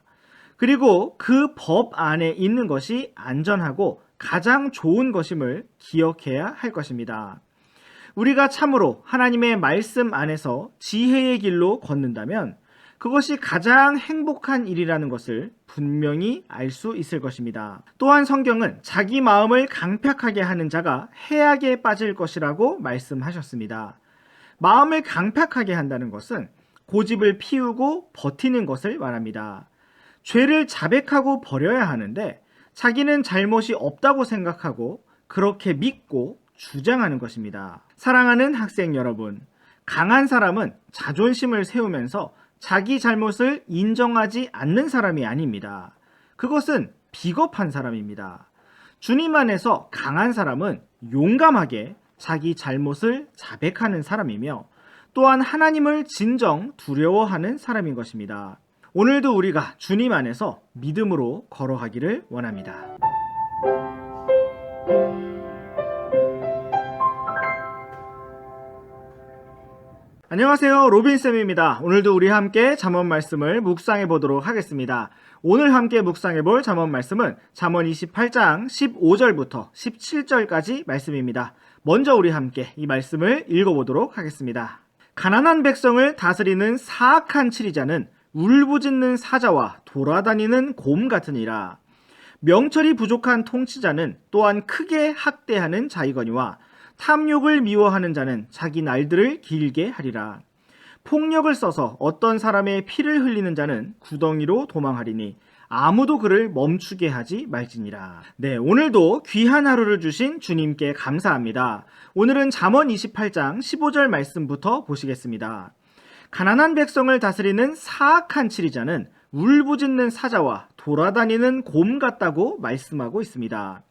그리고 그 법 안에 있는 것이 안전하고 가장 좋은 것임을 기억해야 할 것입니다. 우리가 참으로 하나님의 말씀 안에서 지혜의 길로 걷는다면 그것이 가장 행복한 일이라는 것을 분명히 알 수 있을 것입니다. 또한 성경은 자기 마음을 강팍하게 하는 자가 해악에 빠질 것이라고 말씀하셨습니다. 마음을 강팍하게 한다는 것은 고집을 피우고 버티는 것을 말합니다. 죄를 자백하고 버려야 하는데 자기는 잘못이 없다고 생각하고 그렇게 믿고 주장하는 것입니다. 사랑하는 학생 여러분, 강한 사람은 자존심을 세우면서 자기 잘못을 인정하지 않는 사람이 아닙니다. 그것은 비겁한 사람입니다. 주님 안에서 강한 사람은 용감하게 자기 잘못을 자백하는 사람이며 또한 하나님을 진정 두려워하는 사람인 것입니다. 오늘도 우리가 주님 안에서 믿음으로 걸어가기를 원합니다. 안녕하세요, 로빈쌤입니다. 오늘도 우리 함께 잠언 말씀을 묵상해 보도록 하겠습니다. 오늘 함께 묵상해 볼 잠언 말씀은 잠언 28장 15절부터 17절까지 말씀입니다. 먼저 우리 함께 이 말씀을 읽어보도록 하겠습니다. 가난한 백성을 다스리는 사악한 치리자는 울부짖는 사자와 돌아다니는 곰 같으니라. 명철이 부족한 통치자는 또한 크게 학대하는 자이거니와 탐욕을 미워하는 자는 자기 날들을 길게 하리라. 폭력을 써서 어떤 사람의 피를 흘리는 자는 구덩이로 도망하리니 아무도 그를 멈추게 하지 말지니라. 네, 오늘도 귀한 하루를 주신 주님께 감사합니다. 오늘은 잠언 28장 15절 말씀부터 보시겠습니다. 가난한 백성을 다스리는 사악한 치리자는 울부짖는 사자와 돌아다니는 곰 같다고 말씀하고 있습니다.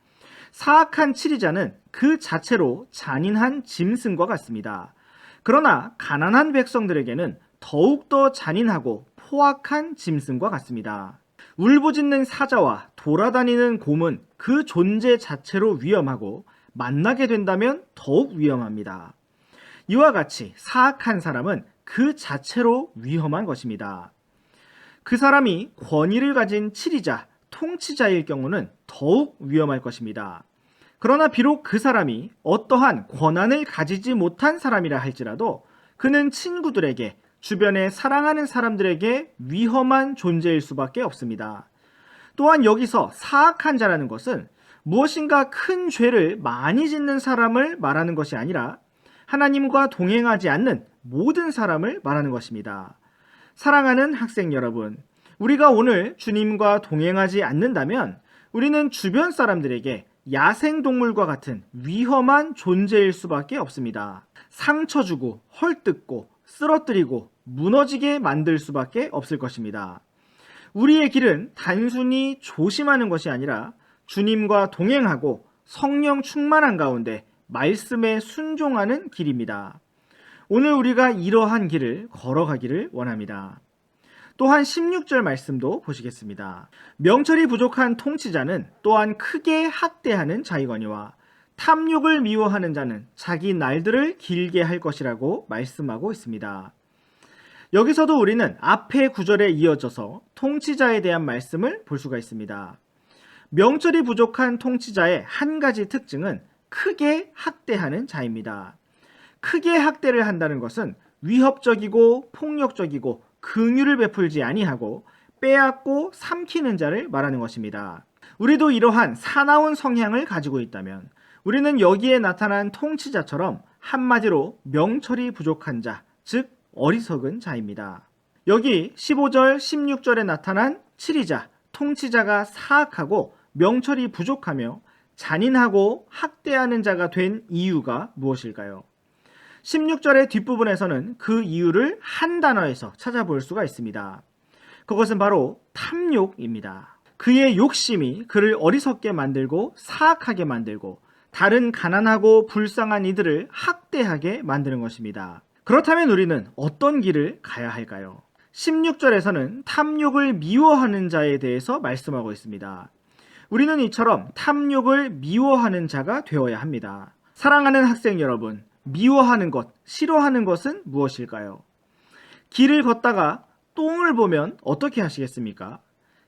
사악한 치리자는 그 자체로 잔인한 짐승과 같습니다. 그러나 가난한 백성들에게는 더욱더 잔인하고 포악한 짐승과 같습니다. 울부짖는 사자와 돌아다니는 곰은 그 존재 자체로 위험하고 만나게 된다면 더욱 위험합니다. 이와 같이 사악한 사람은 그 자체로 위험한 것입니다. 그 사람이 권위를 가진 치리자, 통치자일 경우는 더욱 위험할 것입니다. 그러나 비록 그 사람이 어떠한 권한을 가지지 못한 사람이라 할지라도 그는 친구들에게, 주변에 사랑하는 사람들에게 위험한 존재일 수밖에 없습니다. 또한 여기서 사악한 자라는 것은 무엇인가 큰 죄를 많이 짓는 사람을 말하는 것이 아니라 하나님과 동행하지 않는 모든 사람을 말하는 것입니다. 사랑하는 학생 여러분, 우리가 오늘 주님과 동행하지 않는다면 우리는 주변 사람들에게 야생동물과 같은 위험한 존재일 수밖에 없습니다. 상처 주고 헐뜯고 쓰러뜨리고 무너지게 만들 수밖에 없을 것입니다. 우리의 길은 단순히 조심하는 것이 아니라 주님과 동행하고 성령 충만한 가운데 말씀에 순종하는 길입니다. 오늘 우리가 이러한 길을 걸어가기를 원합니다. 또한 16절 말씀도 보시겠습니다. 명철이 부족한 통치자는 또한 크게 학대하는 자이거니와 탐욕을 미워하는 자는 자기 날들을 길게 할 것이라고 말씀하고 있습니다. 여기서도 우리는 앞의 구절에 이어져서 통치자에 대한 말씀을 볼 수가 있습니다. 명철이 부족한 통치자의 한 가지 특징은 크게 학대하는 자입니다. 크게 학대를 한다는 것은 위협적이고 폭력적이고 긍휼을 베풀지 아니하고 빼앗고 삼키는 자를 말하는 것입니다. 우리도 이러한 사나운 성향을 가지고 있다면 우리는 여기에 나타난 통치자처럼 한마디로 명철이 부족한 자, 즉 어리석은 자입니다. 여기 15절, 16절에 나타난 치리자, 통치자가 사악하고 명철이 부족하며 잔인하고 학대하는 자가 된 이유가 무엇일까요? 16절의 뒷부분에서는 그 이유를 한 단어에서 찾아볼 수가 있습니다. 그것은 바로 탐욕입니다. 그의 욕심이 그를 어리석게 만들고 사악하게 만들고 다른 가난하고 불쌍한 이들을 학대하게 만드는 것입니다. 그렇다면 우리는 어떤 길을 가야 할까요? 16절에서는 탐욕을 미워하는 자에 대해서 말씀하고 있습니다. 우리는 이처럼 탐욕을 미워하는 자가 되어야 합니다. 사랑하는 학생 여러분, 미워하는 것, 싫어하는 것은 무엇일까요? 길을 걷다가 똥을 보면 어떻게 하시겠습니까?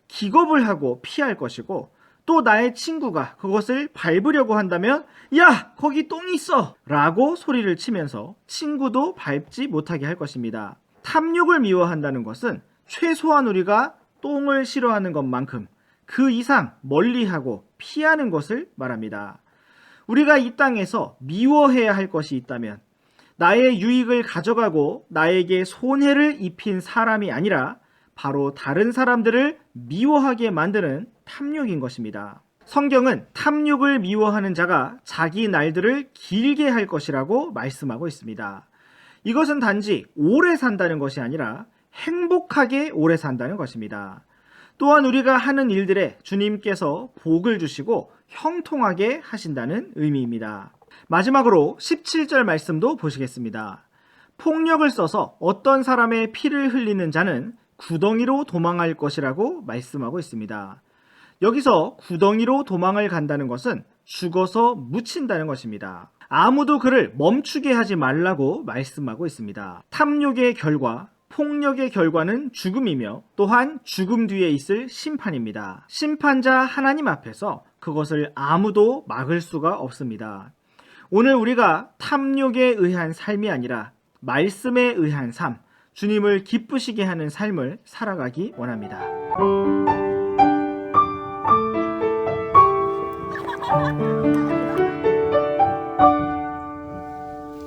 기겁을 하고 피할 것이고 또 나의 친구가 그것을 밟으려고 한다면 야! 거기 똥이 있어! 라고 소리를 치면서 친구도 밟지 못하게 할 것입니다. 탐욕을 미워한다는 것은 최소한 우리가 똥을 싫어하는 것만큼 그 이상 멀리하고 피하는 것을 말합니다. 우리가 이 땅에서 미워해야 할 것이 있다면 나의 유익을 가져가고 나에게 손해를 입힌 사람이 아니라 바로 다른 사람들을 미워하게 만드는 탐욕인 것입니다. 성경은 탐욕을 미워하는 자가 자기 날들을 길게 할 것이라고 말씀하고 있습니다. 이것은 단지 오래 산다는 것이 아니라 행복하게 오래 산다는 것입니다. 또한 우리가 하는 일들에 주님께서 복을 주시고 형통하게 하신다는 의미입니다. 마지막으로 17절 말씀도 보시겠습니다. 폭력을 써서 어떤 사람의 피를 흘리는 자는 구덩이로 도망할 것이라고 말씀하고 있습니다. 여기서 구덩이로 도망을 간다는 것은 죽어서 묻힌다는 것입니다. 아무도 그를 멈추게 하지 말라고 말씀하고 있습니다. 탐욕의 결과, 폭력의 결과는 죽음이며 또한 죽음 뒤에 있을 심판입니다. 심판자 하나님 앞에서 그것을 아무도 막을 수가 없습니다. 오늘 우리가 탐욕에 의한 삶이 아니라 말씀에 의한 삶, 주님을 기쁘시게 하는 삶을 살아가기 원합니다.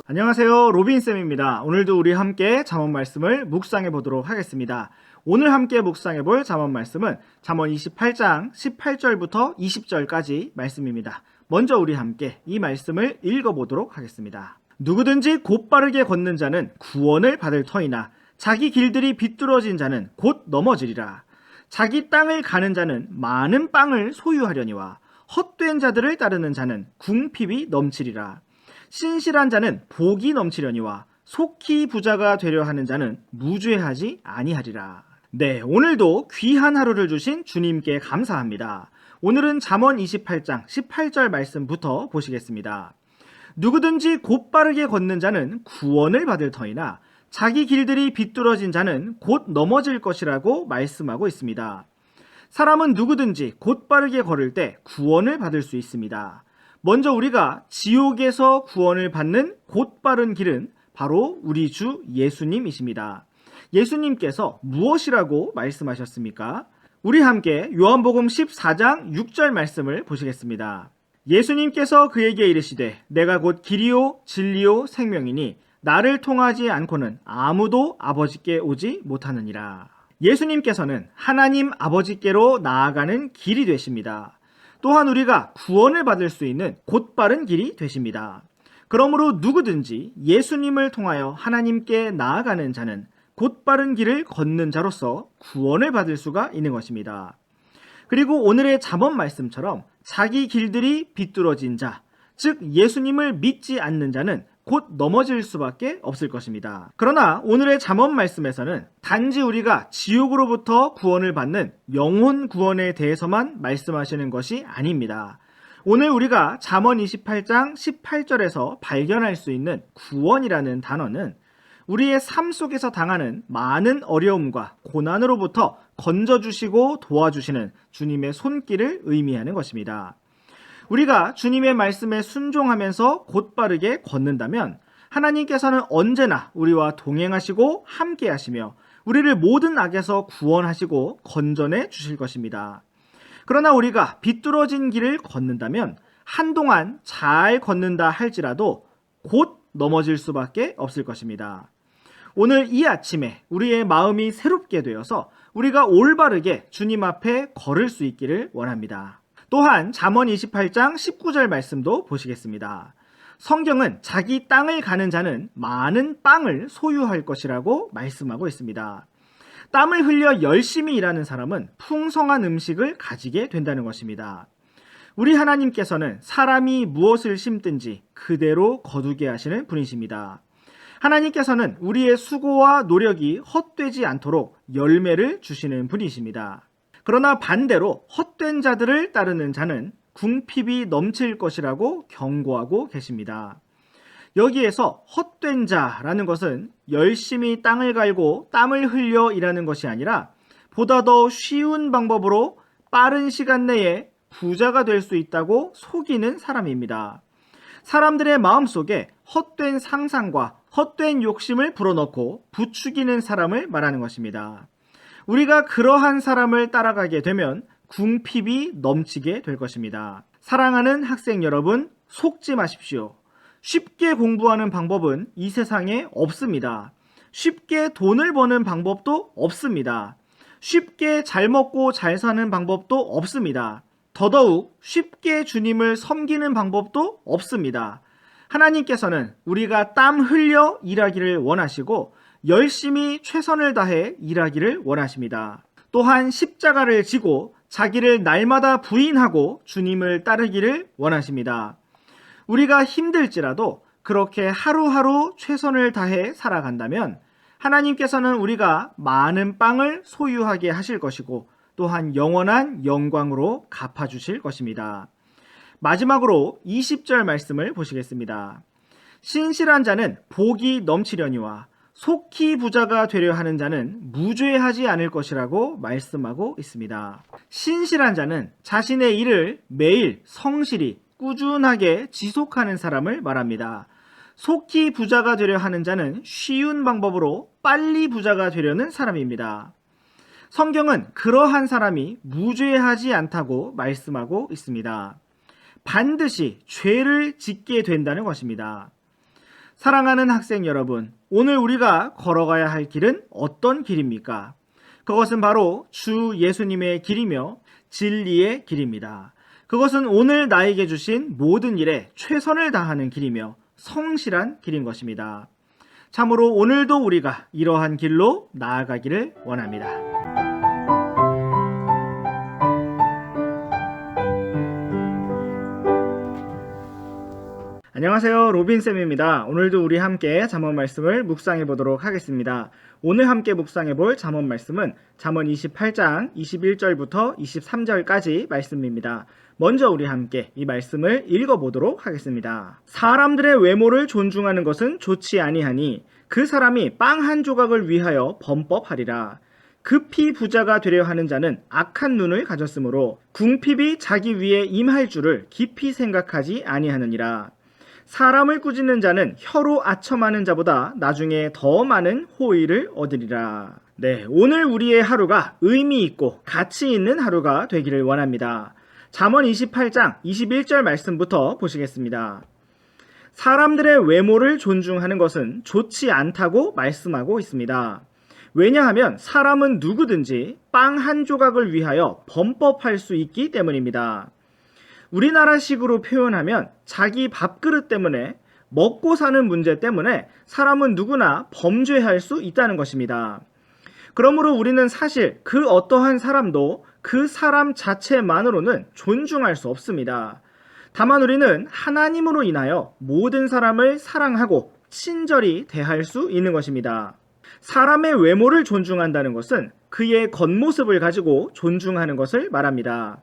안녕하세요, 로빈쌤입니다. 오늘도 우리 함께 잠언 말씀을 묵상해 보도록 하겠습니다. 오늘 함께 묵상해 볼 잠언 말씀은 잠언 28장 18절부터 20절까지 말씀입니다. 먼저 우리 함께 이 말씀을 읽어보도록 하겠습니다. 누구든지 곧바르게 걷는 자는 구원을 받을 터이나 자기 길들이 비뚤어진 자는 곧 넘어지리라. 자기 땅을 가는 자는 많은 빵을 소유하려니와 헛된 자들을 따르는 자는 궁핍이 넘치리라. 신실한 자는 복이 넘치려니와 속히 부자가 되려 하는 자는 무죄하지 아니하리라. 네, 오늘도 귀한 하루를 주신 주님께 감사합니다. 오늘은 잠언 28장 18절 말씀부터 보시겠습니다. 누구든지 곧바르게 걷는 자는 구원을 받을 터이나 자기 길들이 비뚤어진 자는 곧 넘어질 것이라고 말씀하고 있습니다. 사람은 누구든지 곧바르게 걸을 때 구원을 받을 수 있습니다. 먼저 우리가 지옥에서 구원을 받는 곧바른 길은 바로 우리 주 예수님이십니다. 예수님께서 무엇이라고 말씀하셨습니까? 우리 함께 요한복음 14장 6절 말씀을 보시겠습니다. 예수님께서 그에게 이르시되 내가 곧 길이요 진리요 생명이니 나를 통하지 않고는 아무도 아버지께 오지 못하느니라. 예수님께서는 하나님 아버지께로 나아가는 길이 되십니다. 또한 우리가 구원을 받을 수 있는 곧바른 길이 되십니다. 그러므로 누구든지 예수님을 통하여 하나님께 나아가는 자는 곧바른 길을 걷는 자로서 구원을 받을 수가 있는 것입니다. 그리고 오늘의 잠언 말씀처럼 자기 길들이 비뚤어진 자, 즉 예수님을 믿지 않는 자는 곧 넘어질 수밖에 없을 것입니다. 그러나 오늘의 잠언 말씀에서는 단지 우리가 지옥으로부터 구원을 받는 영혼 구원에 대해서만 말씀하시는 것이 아닙니다. 오늘 우리가 잠언 28장 18절에서 발견할 수 있는 구원이라는 단어는 우리의 삶 속에서 당하는 많은 어려움과 고난으로부터 건져주시고 도와주시는 주님의 손길을 의미하는 것입니다. 우리가 주님의 말씀에 순종하면서 곧바르게 걷는다면 하나님께서는 언제나 우리와 동행하시고 함께 하시며 우리를 모든 악에서 구원하시고 건져내 주실 것입니다. 그러나 우리가 비뚤어진 길을 걷는다면 한동안 잘 걷는다 할지라도 곧 넘어질 수밖에 없을 것입니다. 오늘 이 아침에 우리의 마음이 새롭게 되어서 우리가 올바르게 주님 앞에 걸을 수 있기를 원합니다. 또한 잠언 28장 19절 말씀도 보시겠습니다. 성경은 자기 땅을 가는 자는 많은 빵을 소유할 것이라고 말씀하고 있습니다. 땀을 흘려 열심히 일하는 사람은 풍성한 음식을 가지게 된다는 것입니다. 우리 하나님께서는 사람이 무엇을 심든지 그대로 거두게 하시는 분이십니다. 하나님께서는 우리의 수고와 노력이 헛되지 않도록 열매를 주시는 분이십니다. 그러나 반대로 헛된 자들을 따르는 자는 궁핍이 넘칠 것이라고 경고하고 계십니다. 여기에서 헛된 자라는 것은 열심히 땅을 갈고 땀을 흘려 일하는 것이 아니라 보다 더 쉬운 방법으로 빠른 시간 내에 부자가 될 수 있다고 속이는 사람입니다. 사람들의 마음속에 헛된 상상과 헛된 욕심을 불어넣고 부추기는 사람을 말하는 것입니다. 우리가 그러한 사람을 따라가게 되면 궁핍이 넘치게 될 것입니다. 사랑하는 학생 여러분, 속지 마십시오. 쉽게 공부하는 방법은 이 세상에 없습니다. 쉽게 돈을 버는 방법도 없습니다. 쉽게 잘 먹고 잘 사는 방법도 없습니다. 더더욱 쉽게 주님을 섬기는 방법도 없습니다. 하나님께서는 우리가 땀 흘려 일하기를 원하시고 열심히 최선을 다해 일하기를 원하십니다. 또한 십자가를 지고 자기를 날마다 부인하고 주님을 따르기를 원하십니다. 우리가 힘들지라도 그렇게 하루하루 최선을 다해 살아간다면 하나님께서는 우리가 많은 빵을 소유하게 하실 것이고 또한 영원한 영광으로 갚아주실 것입니다. 마지막으로 20절 말씀을 보시겠습니다. 신실한 자는 복이 넘치려니와 속히 부자가 되려 하는 자는 무죄하지 않을 것이라고 말씀하고 있습니다. 신실한 자는 자신의 일을 매일 성실히 꾸준하게 지속하는 사람을 말합니다. 속히 부자가 되려 하는 자는 쉬운 방법으로 빨리 부자가 되려는 사람입니다. 성경은 그러한 사람이 무죄하지 않다고 말씀하고 있습니다. 반드시 죄를 짓게 된다는 것입니다. 사랑하는 학생 여러분, 오늘 우리가 걸어가야 할 길은 어떤 길입니까? 그것은 바로 주 예수님의 길이며 진리의 길입니다. 그것은 오늘 나에게 주신 모든 일에 최선을 다하는 길이며 성실한 길인 것입니다. 참으로 오늘도 우리가 이러한 길로 나아가기를 원합니다. 안녕하세요, 로빈쌤입니다. 오늘도 우리 함께 잠언 말씀을 묵상해 보도록 하겠습니다. 오늘 함께 묵상해 볼 잠언 말씀은 잠언 28장 21절부터 23절까지 말씀입니다. 먼저 우리 함께 이 말씀을 읽어보도록 하겠습니다. 사람들의 외모를 존중하는 것은 좋지 아니하니 그 사람이 빵 한 조각을 위하여 범법하리라. 급히 부자가 되려 하는 자는 악한 눈을 가졌으므로 궁핍이 자기 위에 임할 줄을 깊이 생각하지 아니하느니라. 사람을 꾸짖는 자는 혀로 아첨하는 자보다 나중에 더 많은 호의를 얻으리라. 네, 오늘 우리의 하루가 의미 있고 가치 있는 하루가 되기를 원합니다. 잠언 28장 21절 말씀부터 보시겠습니다. 사람들의 외모를 존중하는 것은 좋지 않다고 말씀하고 있습니다. 왜냐하면 사람은 누구든지 빵 한 조각을 위하여 범법할 수 있기 때문입니다. 우리나라식으로 표현하면 자기 밥그릇 때문에 먹고 사는 문제 때문에 사람은 누구나 범죄할 수 있다는 것입니다. 그러므로 우리는 사실 그 어떠한 사람도 그 사람 자체만으로는 존중할 수 없습니다. 다만 우리는 하나님으로 인하여 모든 사람을 사랑하고 친절히 대할 수 있는 것입니다. 사람의 외모를 존중한다는 것은 그의 겉모습을 가지고 존중하는 것을 말합니다.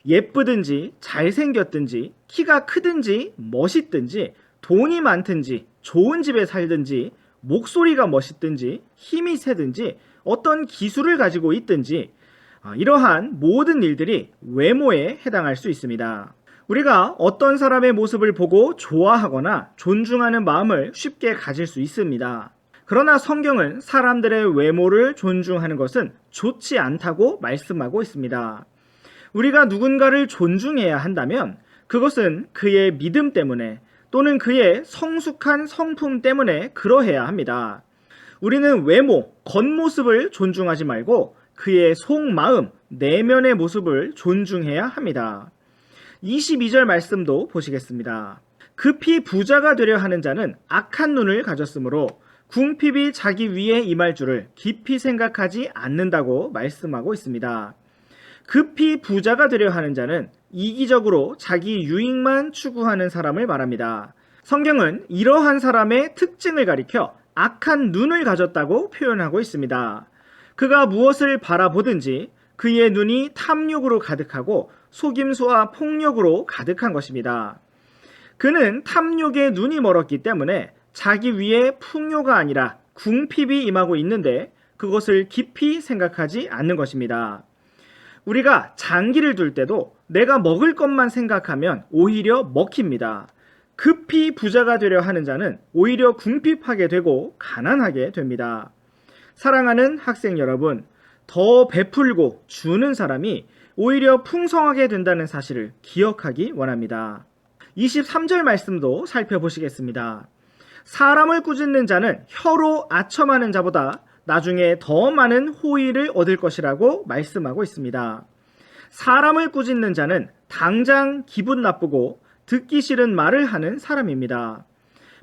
예쁘든지 잘생겼든지 키가 크든지 멋있든지 돈이 많든지 좋은 집에 살든지 목소리가 멋있든지 힘이 세든지 어떤 기술을 가지고 있든지 이러한 모든 일들이 외모에 해당할 수 있습니다. 우리가 어떤 사람의 모습을 보고 좋아하거나 존중하는 마음을 쉽게 가질 수 있습니다. 그러나 성경은 사람들의 외모를 존중하는 것은 좋지 않다고 말씀하고 있습니다. 우리가 누군가를 존중해야 한다면 그것은 그의 믿음 때문에 또는 그의 성숙한 성품 때문에 그러해야 합니다. 우리는 외모, 겉모습을 존중하지 말고 그의 속마음, 내면의 모습을 존중해야 합니다. 22절 말씀도 보시겠습니다. 급히 부자가 되려 하는 자는 악한 눈을 가졌으므로 궁핍이 자기 위에 임할 줄을 깊이 생각하지 않는다고 말씀하고 있습니다. 급히 부자가 되려 하는 자는 이기적으로 자기 유익만 추구하는 사람을 말합니다. 성경은 이러한 사람의 특징을 가리켜 악한 눈을 가졌다고 표현하고 있습니다. 그가 무엇을 바라보든지 그의 눈이 탐욕으로 가득하고 속임수와 폭력으로 가득한 것입니다. 그는 탐욕에 눈이 멀었기 때문에 자기 위에 풍요가 아니라 궁핍이 임하고 있는데 그것을 깊이 생각하지 않는 것입니다. 우리가 장기를 둘 때도 내가 먹을 것만 생각하면 오히려 먹힙니다. 급히 부자가 되려 하는 자는 오히려 궁핍하게 되고 가난하게 됩니다. 사랑하는 학생 여러분, 더 베풀고 주는 사람이 오히려 풍성하게 된다는 사실을 기억하기 원합니다. 23절 말씀도 살펴보시겠습니다. 사람을 꾸짖는 자는 혀로 아첨하는 자보다 나중에 더 많은 호의를 얻을 것이라고 말씀하고 있습니다. 사람을 꾸짖는 자는 당장 기분 나쁘고 듣기 싫은 말을 하는 사람입니다.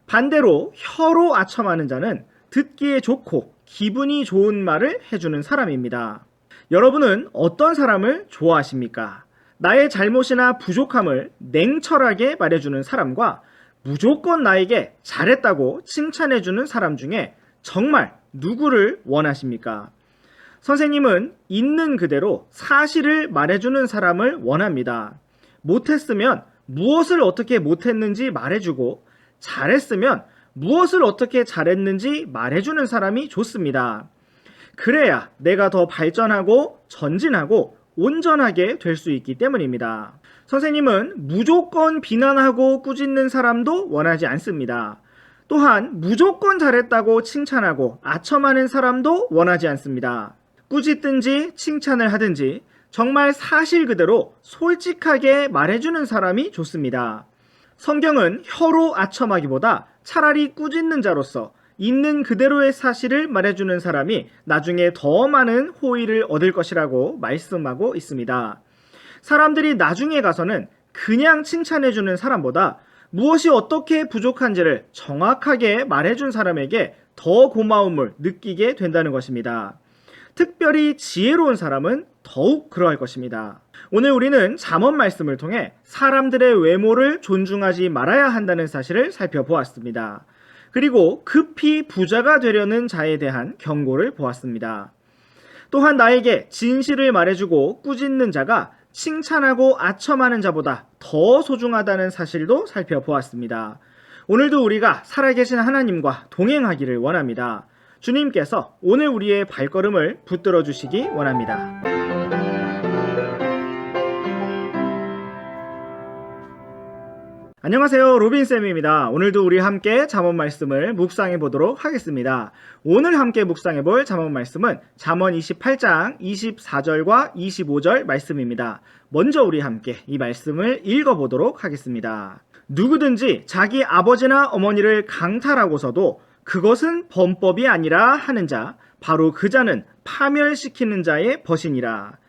반대로 혀로 아첨하는 자는 듣기에 좋고 기분이 좋은 말을 해주는 사람입니다. 여러분은 어떤 사람을 좋아하십니까? 나의 잘못이나 부족함을 냉철하게 말해주는 사람과 무조건 나에게 잘했다고 칭찬해주는 사람 중에 정말 누구를 원하십니까? 선생님은 있는 그대로 사실을 말해주는 사람을 원합니다. 못했으면 무엇을 어떻게 못했는지 말해주고 잘했으면 무엇을 어떻게 잘했는지 말해주는 사람이 좋습니다. 그래야 내가 더 발전하고 전진하고 온전하게 될 수 있기 때문입니다. 선생님은 무조건 비난하고 꾸짖는 사람도 원하지 않습니다. 또한 무조건 잘했다고 칭찬하고 아첨하는 사람도 원하지 않습니다. 꾸짖든지 칭찬을 하든지 정말 사실 그대로 솔직하게 말해주는 사람이 좋습니다. 성경은 혀로 아첨하기보다 차라리 꾸짖는 자로서 있는 그대로의 사실을 말해주는 사람이 나중에 더 많은 호의를 얻을 것이라고 말씀하고 있습니다. 사람들이 나중에 가서는 그냥 칭찬해주는 사람보다 무엇이 어떻게 부족한지를 정확하게 말해준 사람에게 더 고마움을 느끼게 된다는 것입니다. 특별히 지혜로운 사람은 더욱 그러할 것입니다. 오늘 우리는 잠언 말씀을 통해 사람들의 외모를 존중하지 말아야 한다는 사실을 살펴보았습니다. 그리고 급히 부자가 되려는 자에 대한 경고를 보았습니다. 또한 나에게 진실을 말해주고 꾸짖는 자가 칭찬하고 아첨하는 자보다 더 소중하다는 사실도 살펴보았습니다. 오늘도 우리가 살아계신 하나님과 동행하기를 원합니다. 주님께서 오늘 우리의 발걸음을 붙들어 주시기 원합니다. 안녕하세요, 로빈쌤입니다. 오늘도 우리 함께 잠언 말씀을 묵상해 보도록 하겠습니다. 오늘 함께 묵상해 볼 잠언 말씀은 잠언 28장 24절과 25절 말씀입니다. 먼저 우리 함께 이 말씀을 읽어보도록 하겠습니다. 누구든지 자기 아버지나 어머니를 강탈하고서도 그것은 범법이 아니라 하는 자, 바로 그 자는 파멸시키는 자의 벗이니라.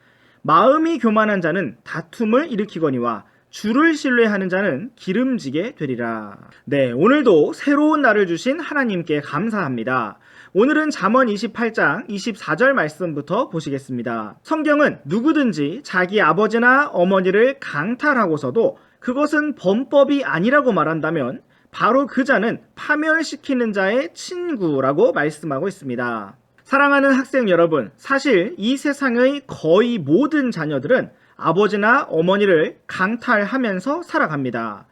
마음이 교만한 자는 다툼을 일으키거니와 주를 신뢰하는 자는 기름지게 되리라. 네, 오늘도 새로운 날을 주신 하나님께 감사합니다. 오늘은 잠언 28장 24절 말씀부터 보시겠습니다. 성경은 누구든지 자기 아버지나 어머니를 강탈하고서도 그것은 범법이 아니라고 말한다면 바로 그 자는 파멸시키는 자의 친구라고 말씀하고 있습니다. 사랑하는 학생 여러분, 사실 이 세상의 거의 모든 자녀들은 아버지나 어머니를 강탈하면서 살아갑니다.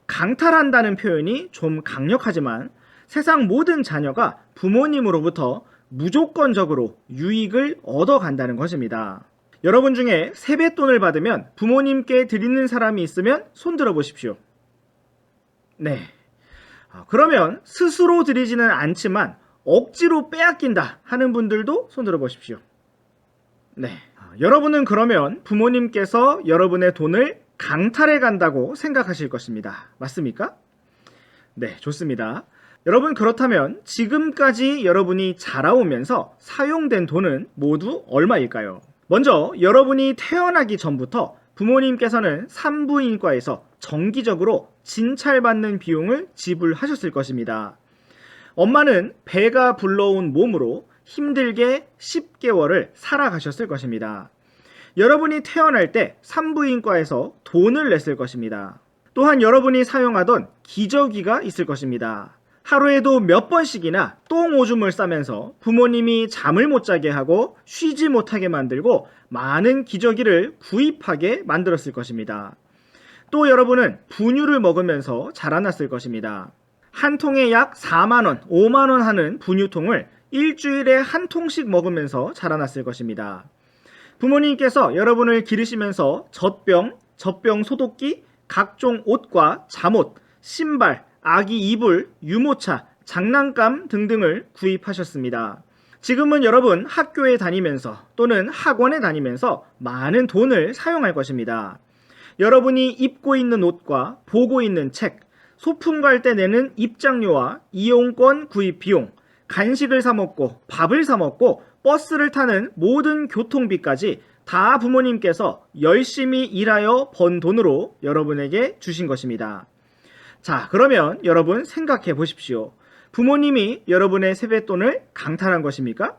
강탈한다는 표현이 좀 강력하지만 세상 모든 자녀가 부모님으로부터 무조건적으로 유익을 얻어간다는 것입니다. 여러분 중에 세뱃돈을 받으면 부모님께 드리는 사람이 있으면 손들어 보십시오. 네. 그러면 스스로 드리지는 않지만 억지로 빼앗긴다 하는 분들도 손들어 보십시오. 네. 여러분은 그러면 부모님께서 여러분의 돈을 강탈해 간다고 생각하실 것입니다. 맞습니까? 네, 좋습니다. 여러분, 그렇다면 지금까지 여러분이 자라오면서 사용된 돈은 모두 얼마일까요? 먼저 여러분이 태어나기 전부터 부모님께서는 산부인과에서 정기적으로 진찰받는 비용을 지불하셨을 것입니다. 엄마는 배가 불러온 몸으로 힘들게 10개월을 살아가셨을 것입니다. 여러분이 태어날 때 산부인과에서 돈을 냈을 것입니다. 또한 여러분이 사용하던 기저귀가 있을 것입니다. 하루에도 몇 번씩이나 똥 오줌을 싸면서 부모님이 잠을 못 자게 하고 쉬지 못하게 만들고 많은 기저귀를 구입하게 만들었을 것입니다. 또 여러분은 분유를 먹으면서 자라났을 것입니다. 한 통에 약 4만원, 5만원 하는 분유통을 일주일에 한 통씩 먹으면서 자라났을 것입니다. 부모님께서 여러분을 기르시면서 젖병 소독기, 각종 옷과 잠옷, 신발, 아기 이불, 유모차, 장난감 등등을 구입하셨습니다. 지금은 여러분 학교에 다니면서 또는 학원에 다니면서 많은 돈을 사용할 것입니다. 여러분이 입고 있는 옷과 보고 있는 책, 소풍 갈 때 내는 입장료와 이용권 구입 비용, 간식을 사 먹고 밥을 사 먹고 버스를 타는 모든 교통비까지 다 부모님께서 열심히 일하여 번 돈으로 여러분에게 주신 것입니다. 자, 그러면 여러분 생각해 보십시오. 부모님이 여러분의 세뱃돈을 강탈한 것입니까?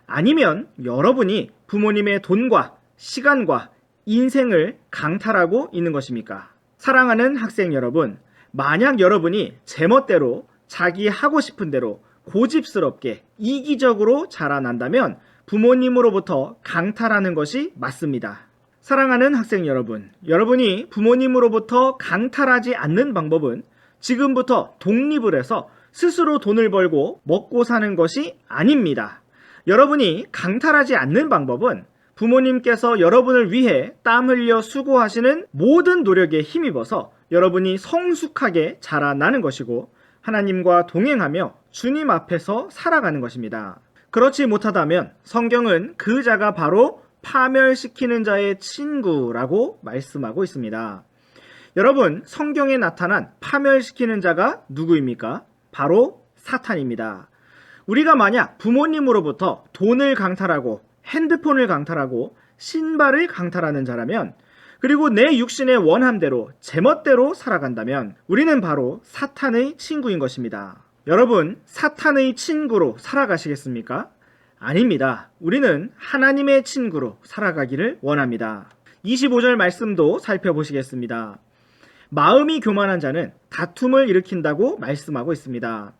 아니면 여러분이 부모님의 돈과 시간과 인생을 강탈하고 있는 것입니까? 사랑하는 학생 여러분, 만약 여러분이 제멋대로 자기 하고 싶은 대로 고집스럽게 이기적으로 자라난다면 부모님으로부터 강탈하는 것이 맞습니다. 사랑하는 학생 여러분, 여러분이 부모님으로부터 강탈하지 않는 방법은 지금부터 독립을 해서 스스로 돈을 벌고 먹고 사는 것이 아닙니다. 여러분이 강탈하지 않는 방법은 부모님께서 여러분을 위해 땀 흘려 수고하시는 모든 노력에 힘입어서 여러분이 성숙하게 자라나는 것이고 하나님과 동행하며 주님 앞에서 살아가는 것입니다. 그렇지 못하다면 성경은 그 자가 바로 파멸시키는 자의 친구라고 말씀하고 있습니다. 여러분, 성경에 나타난 파멸시키는 자가 누구입니까? 바로 사탄입니다. 우리가 만약 부모님으로부터 돈을 강탈하고 핸드폰을 강탈하고 신발을 강탈하는 자라면, 그리고 내 육신의 원함대로 제멋대로 살아간다면 우리는 바로 사탄의 친구인 것입니다. 여러분, 사탄의 친구로 살아가시겠습니까? 아닙니다. 우리는 하나님의 친구로 살아가기를 원합니다. 25절 말씀도 살펴보시겠습니다. 마음이 교만한 자는 다툼을 일으킨다고 말씀하고 있습니다.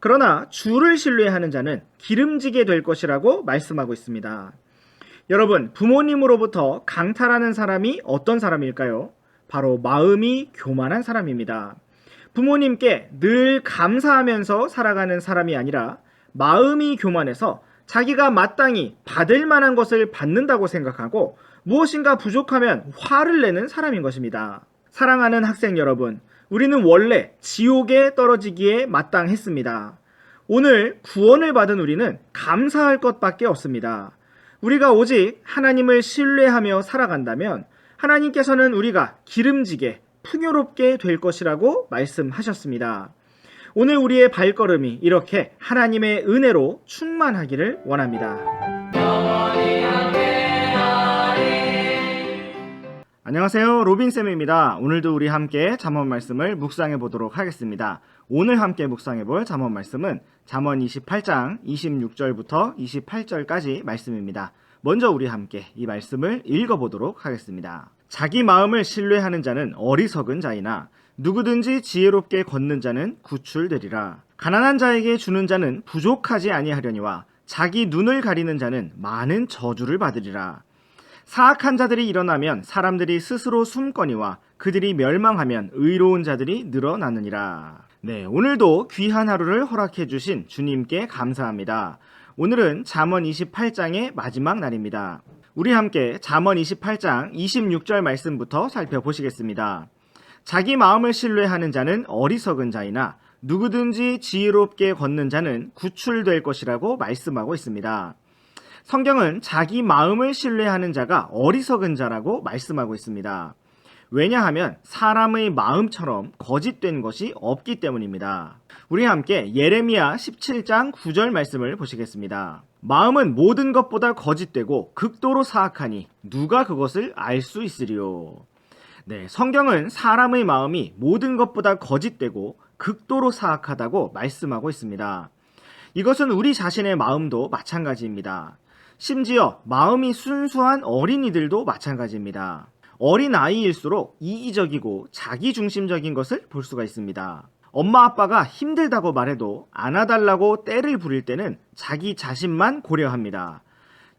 그러나 주를 신뢰하는 자는 기름지게 될 것이라고 말씀하고 있습니다. 여러분, 부모님으로부터 강탈하는 사람이 어떤 사람일까요? 바로 마음이 교만한 사람입니다. 부모님께 늘 감사하면서 살아가는 사람이 아니라 마음이 교만해서 자기가 마땅히 받을 만한 것을 받는다고 생각하고 무엇인가 부족하면 화를 내는 사람인 것입니다. 사랑하는 학생 여러분, 우리는 원래 지옥에 떨어지기에 마땅했습니다. 오늘 구원을 받은 우리는 감사할 것밖에 없습니다. 우리가 오직 하나님을 신뢰하며 살아간다면 하나님께서는 우리가 기름지게 풍요롭게 될 것이라고 말씀하셨습니다. 오늘 우리의 발걸음이 이렇게 하나님의 은혜로 충만하기를 원합니다. 안녕하세요, 로빈쌤입니다. 오늘도 우리 함께 잠언 말씀을 묵상해 보도록 하겠습니다. 오늘 함께 묵상해 볼 잠언 말씀은 잠언 28장 26절부터 28절까지 말씀입니다. 먼저 우리 함께 이 말씀을 읽어보도록 하겠습니다. 자기 마음을 신뢰하는 자는 어리석은 자이나 누구든지 지혜롭게 걷는 자는 구출되리라. 가난한 자에게 주는 자는 부족하지 아니하려니와 자기 눈을 가리는 자는 많은 저주를 받으리라. 사악한 자들이 일어나면 사람들이 스스로 숨거니와 그들이 멸망하면 의로운 자들이 늘어나느니라. 네, 오늘도 귀한 하루를 허락해 주신 주님께 감사합니다. 오늘은 잠언 28장의 마지막 날입니다. 우리 함께 잠언 28장 26절 말씀부터 살펴보시겠습니다. 자기 마음을 신뢰하는 자는 어리석은 자이나 누구든지 지혜롭게 걷는 자는 구출될 것이라고 말씀하고 있습니다. 성경은 자기 마음을 신뢰하는 자가 어리석은 자라고 말씀하고 있습니다. 왜냐하면 사람의 마음처럼 거짓된 것이 없기 때문입니다. 우리 함께 예레미야 17장 9절 말씀을 보시겠습니다. 마음은 모든 것보다 거짓되고 극도로 사악하니 누가 그것을 알 수 있으리요. 네, 성경은 사람의 마음이 모든 것보다 거짓되고 극도로 사악하다고 말씀하고 있습니다. 이것은 우리 자신의 마음도 마찬가지입니다. 심지어 마음이 순수한 어린이들도 마찬가지입니다. 어린 아이일수록 이기적이고 자기중심적인 것을 볼 수가 있습니다. 엄마 아빠가 힘들다고 말해도 안아달라고 떼를 부릴 때는 자기 자신만 고려합니다.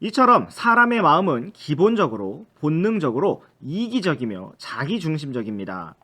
이처럼 사람의 마음은 기본적으로 본능적으로 이기적이며 자기중심적입니다.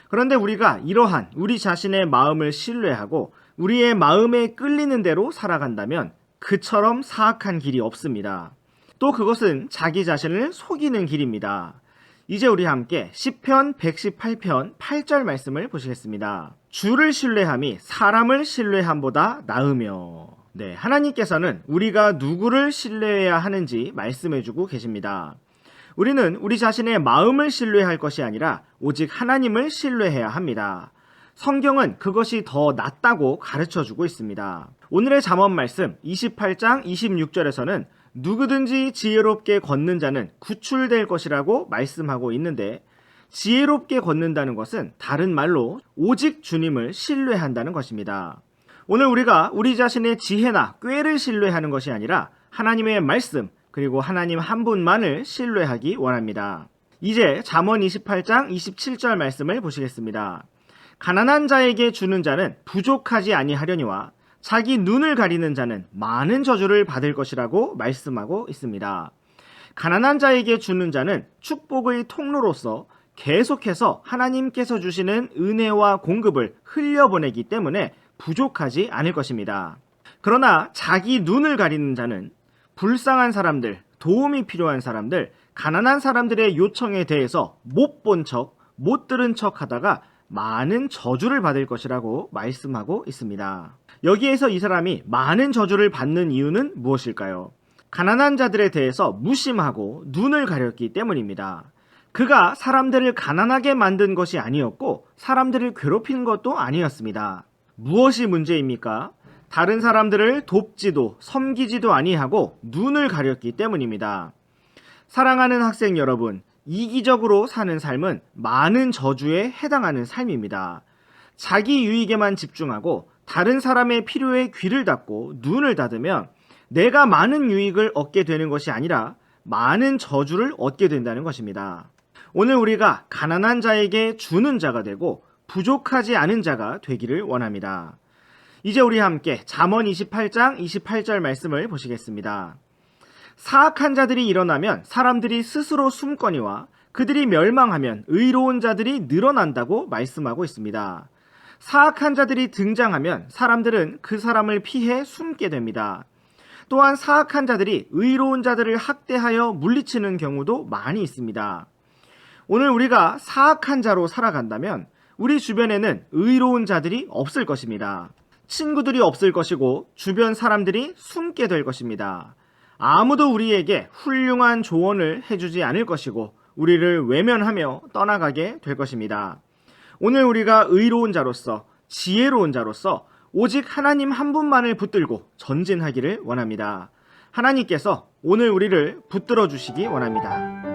그런데 우리가 이러한 우리 자신의 마음을 신뢰하고 우리의 마음에 끌리는 대로 살아간다면 그처럼 사악한 길이 없습니다. 또 그것은 자기 자신을 속이는 길입니다. 이제 우리 함께 시편 118편 8절 말씀을 보시겠습니다. 주를 신뢰함이 사람을 신뢰함보다 나으며. 네, 하나님께서는 우리가 누구를 신뢰해야 하는지 말씀해주고 계십니다. 우리는 우리 자신의 마음을 신뢰할 것이 아니라 오직 하나님을 신뢰해야 합니다. 성경은 그것이 더 낫다고 가르쳐주고 있습니다. 오늘의 잠언 말씀 28장 26절에서는 누구든지 지혜롭게 걷는 자는 구출될 것이라고 말씀하고 있는데, 지혜롭게 걷는다는 것은 다른 말로 오직 주님을 신뢰한다는 것입니다. 오늘 우리가 우리 자신의 지혜나 꾀를 신뢰하는 것이 아니라 하나님의 말씀 그리고 하나님 한 분만을 신뢰하기 원합니다. 이제 잠언 28장 27절 말씀을 보시겠습니다. 가난한 자에게 주는 자는 부족하지 아니하려니와 자기 눈을 가리는 자는 많은 저주를 받을 것이라고 말씀하고 있습니다. 가난한 자에게 주는 자는 축복의 통로로서 계속해서 하나님께서 주시는 은혜와 공급을 흘려보내기 때문에 부족하지 않을 것입니다. 그러나 자기 눈을 가리는 자는 불쌍한 사람들, 도움이 필요한 사람들, 가난한 사람들의 요청에 대해서 못 본 척, 못 들은 척 하다가 많은 저주를 받을 것이라고 말씀하고 있습니다. 여기에서 이 사람이 많은 저주를 받는 이유는 무엇일까요? 가난한 자들에 대해서 무심하고 눈을 가렸기 때문입니다. 그가 사람들을 가난하게 만든 것이 아니었고 사람들을 괴롭힌 것도 아니었습니다. 무엇이 문제입니까? 다른 사람들을 돕지도 섬기지도 아니하고 눈을 가렸기 때문입니다. 사랑하는 학생 여러분, 이기적으로 사는 삶은 많은 저주에 해당하는 삶입니다. 자기 유익에만 집중하고 다른 사람의 필요에 귀를 닫고 눈을 닫으면 내가 많은 유익을 얻게 되는 것이 아니라 많은 저주를 얻게 된다는 것입니다. 오늘 우리가 가난한 자에게 주는 자가 되고 부족하지 않은 자가 되기를 원합니다. 이제 우리 함께 잠언 28장 28절 말씀을 보시겠습니다. 사악한 자들이 일어나면 사람들이 스스로 숨거니와 그들이 멸망하면 의로운 자들이 늘어난다고 말씀하고 있습니다. 사악한 자들이 등장하면 사람들은 그 사람을 피해 숨게 됩니다. 또한 사악한 자들이 의로운 자들을 학대하여 물리치는 경우도 많이 있습니다. 오늘 우리가 사악한 자로 살아간다면 우리 주변에는 의로운 자들이 없을 것입니다. 친구들이 없을 것이고 주변 사람들이 숨게 될 것입니다. 아무도 우리에게 훌륭한 조언을 해주지 않을 것이고 우리를 외면하며 떠나가게 될 것입니다. 오늘 우리가 의로운 자로서 지혜로운 자로서 오직 하나님 한 분만을 붙들고 전진하기를 원합니다. 하나님께서 오늘 우리를 붙들어 주시기 원합니다.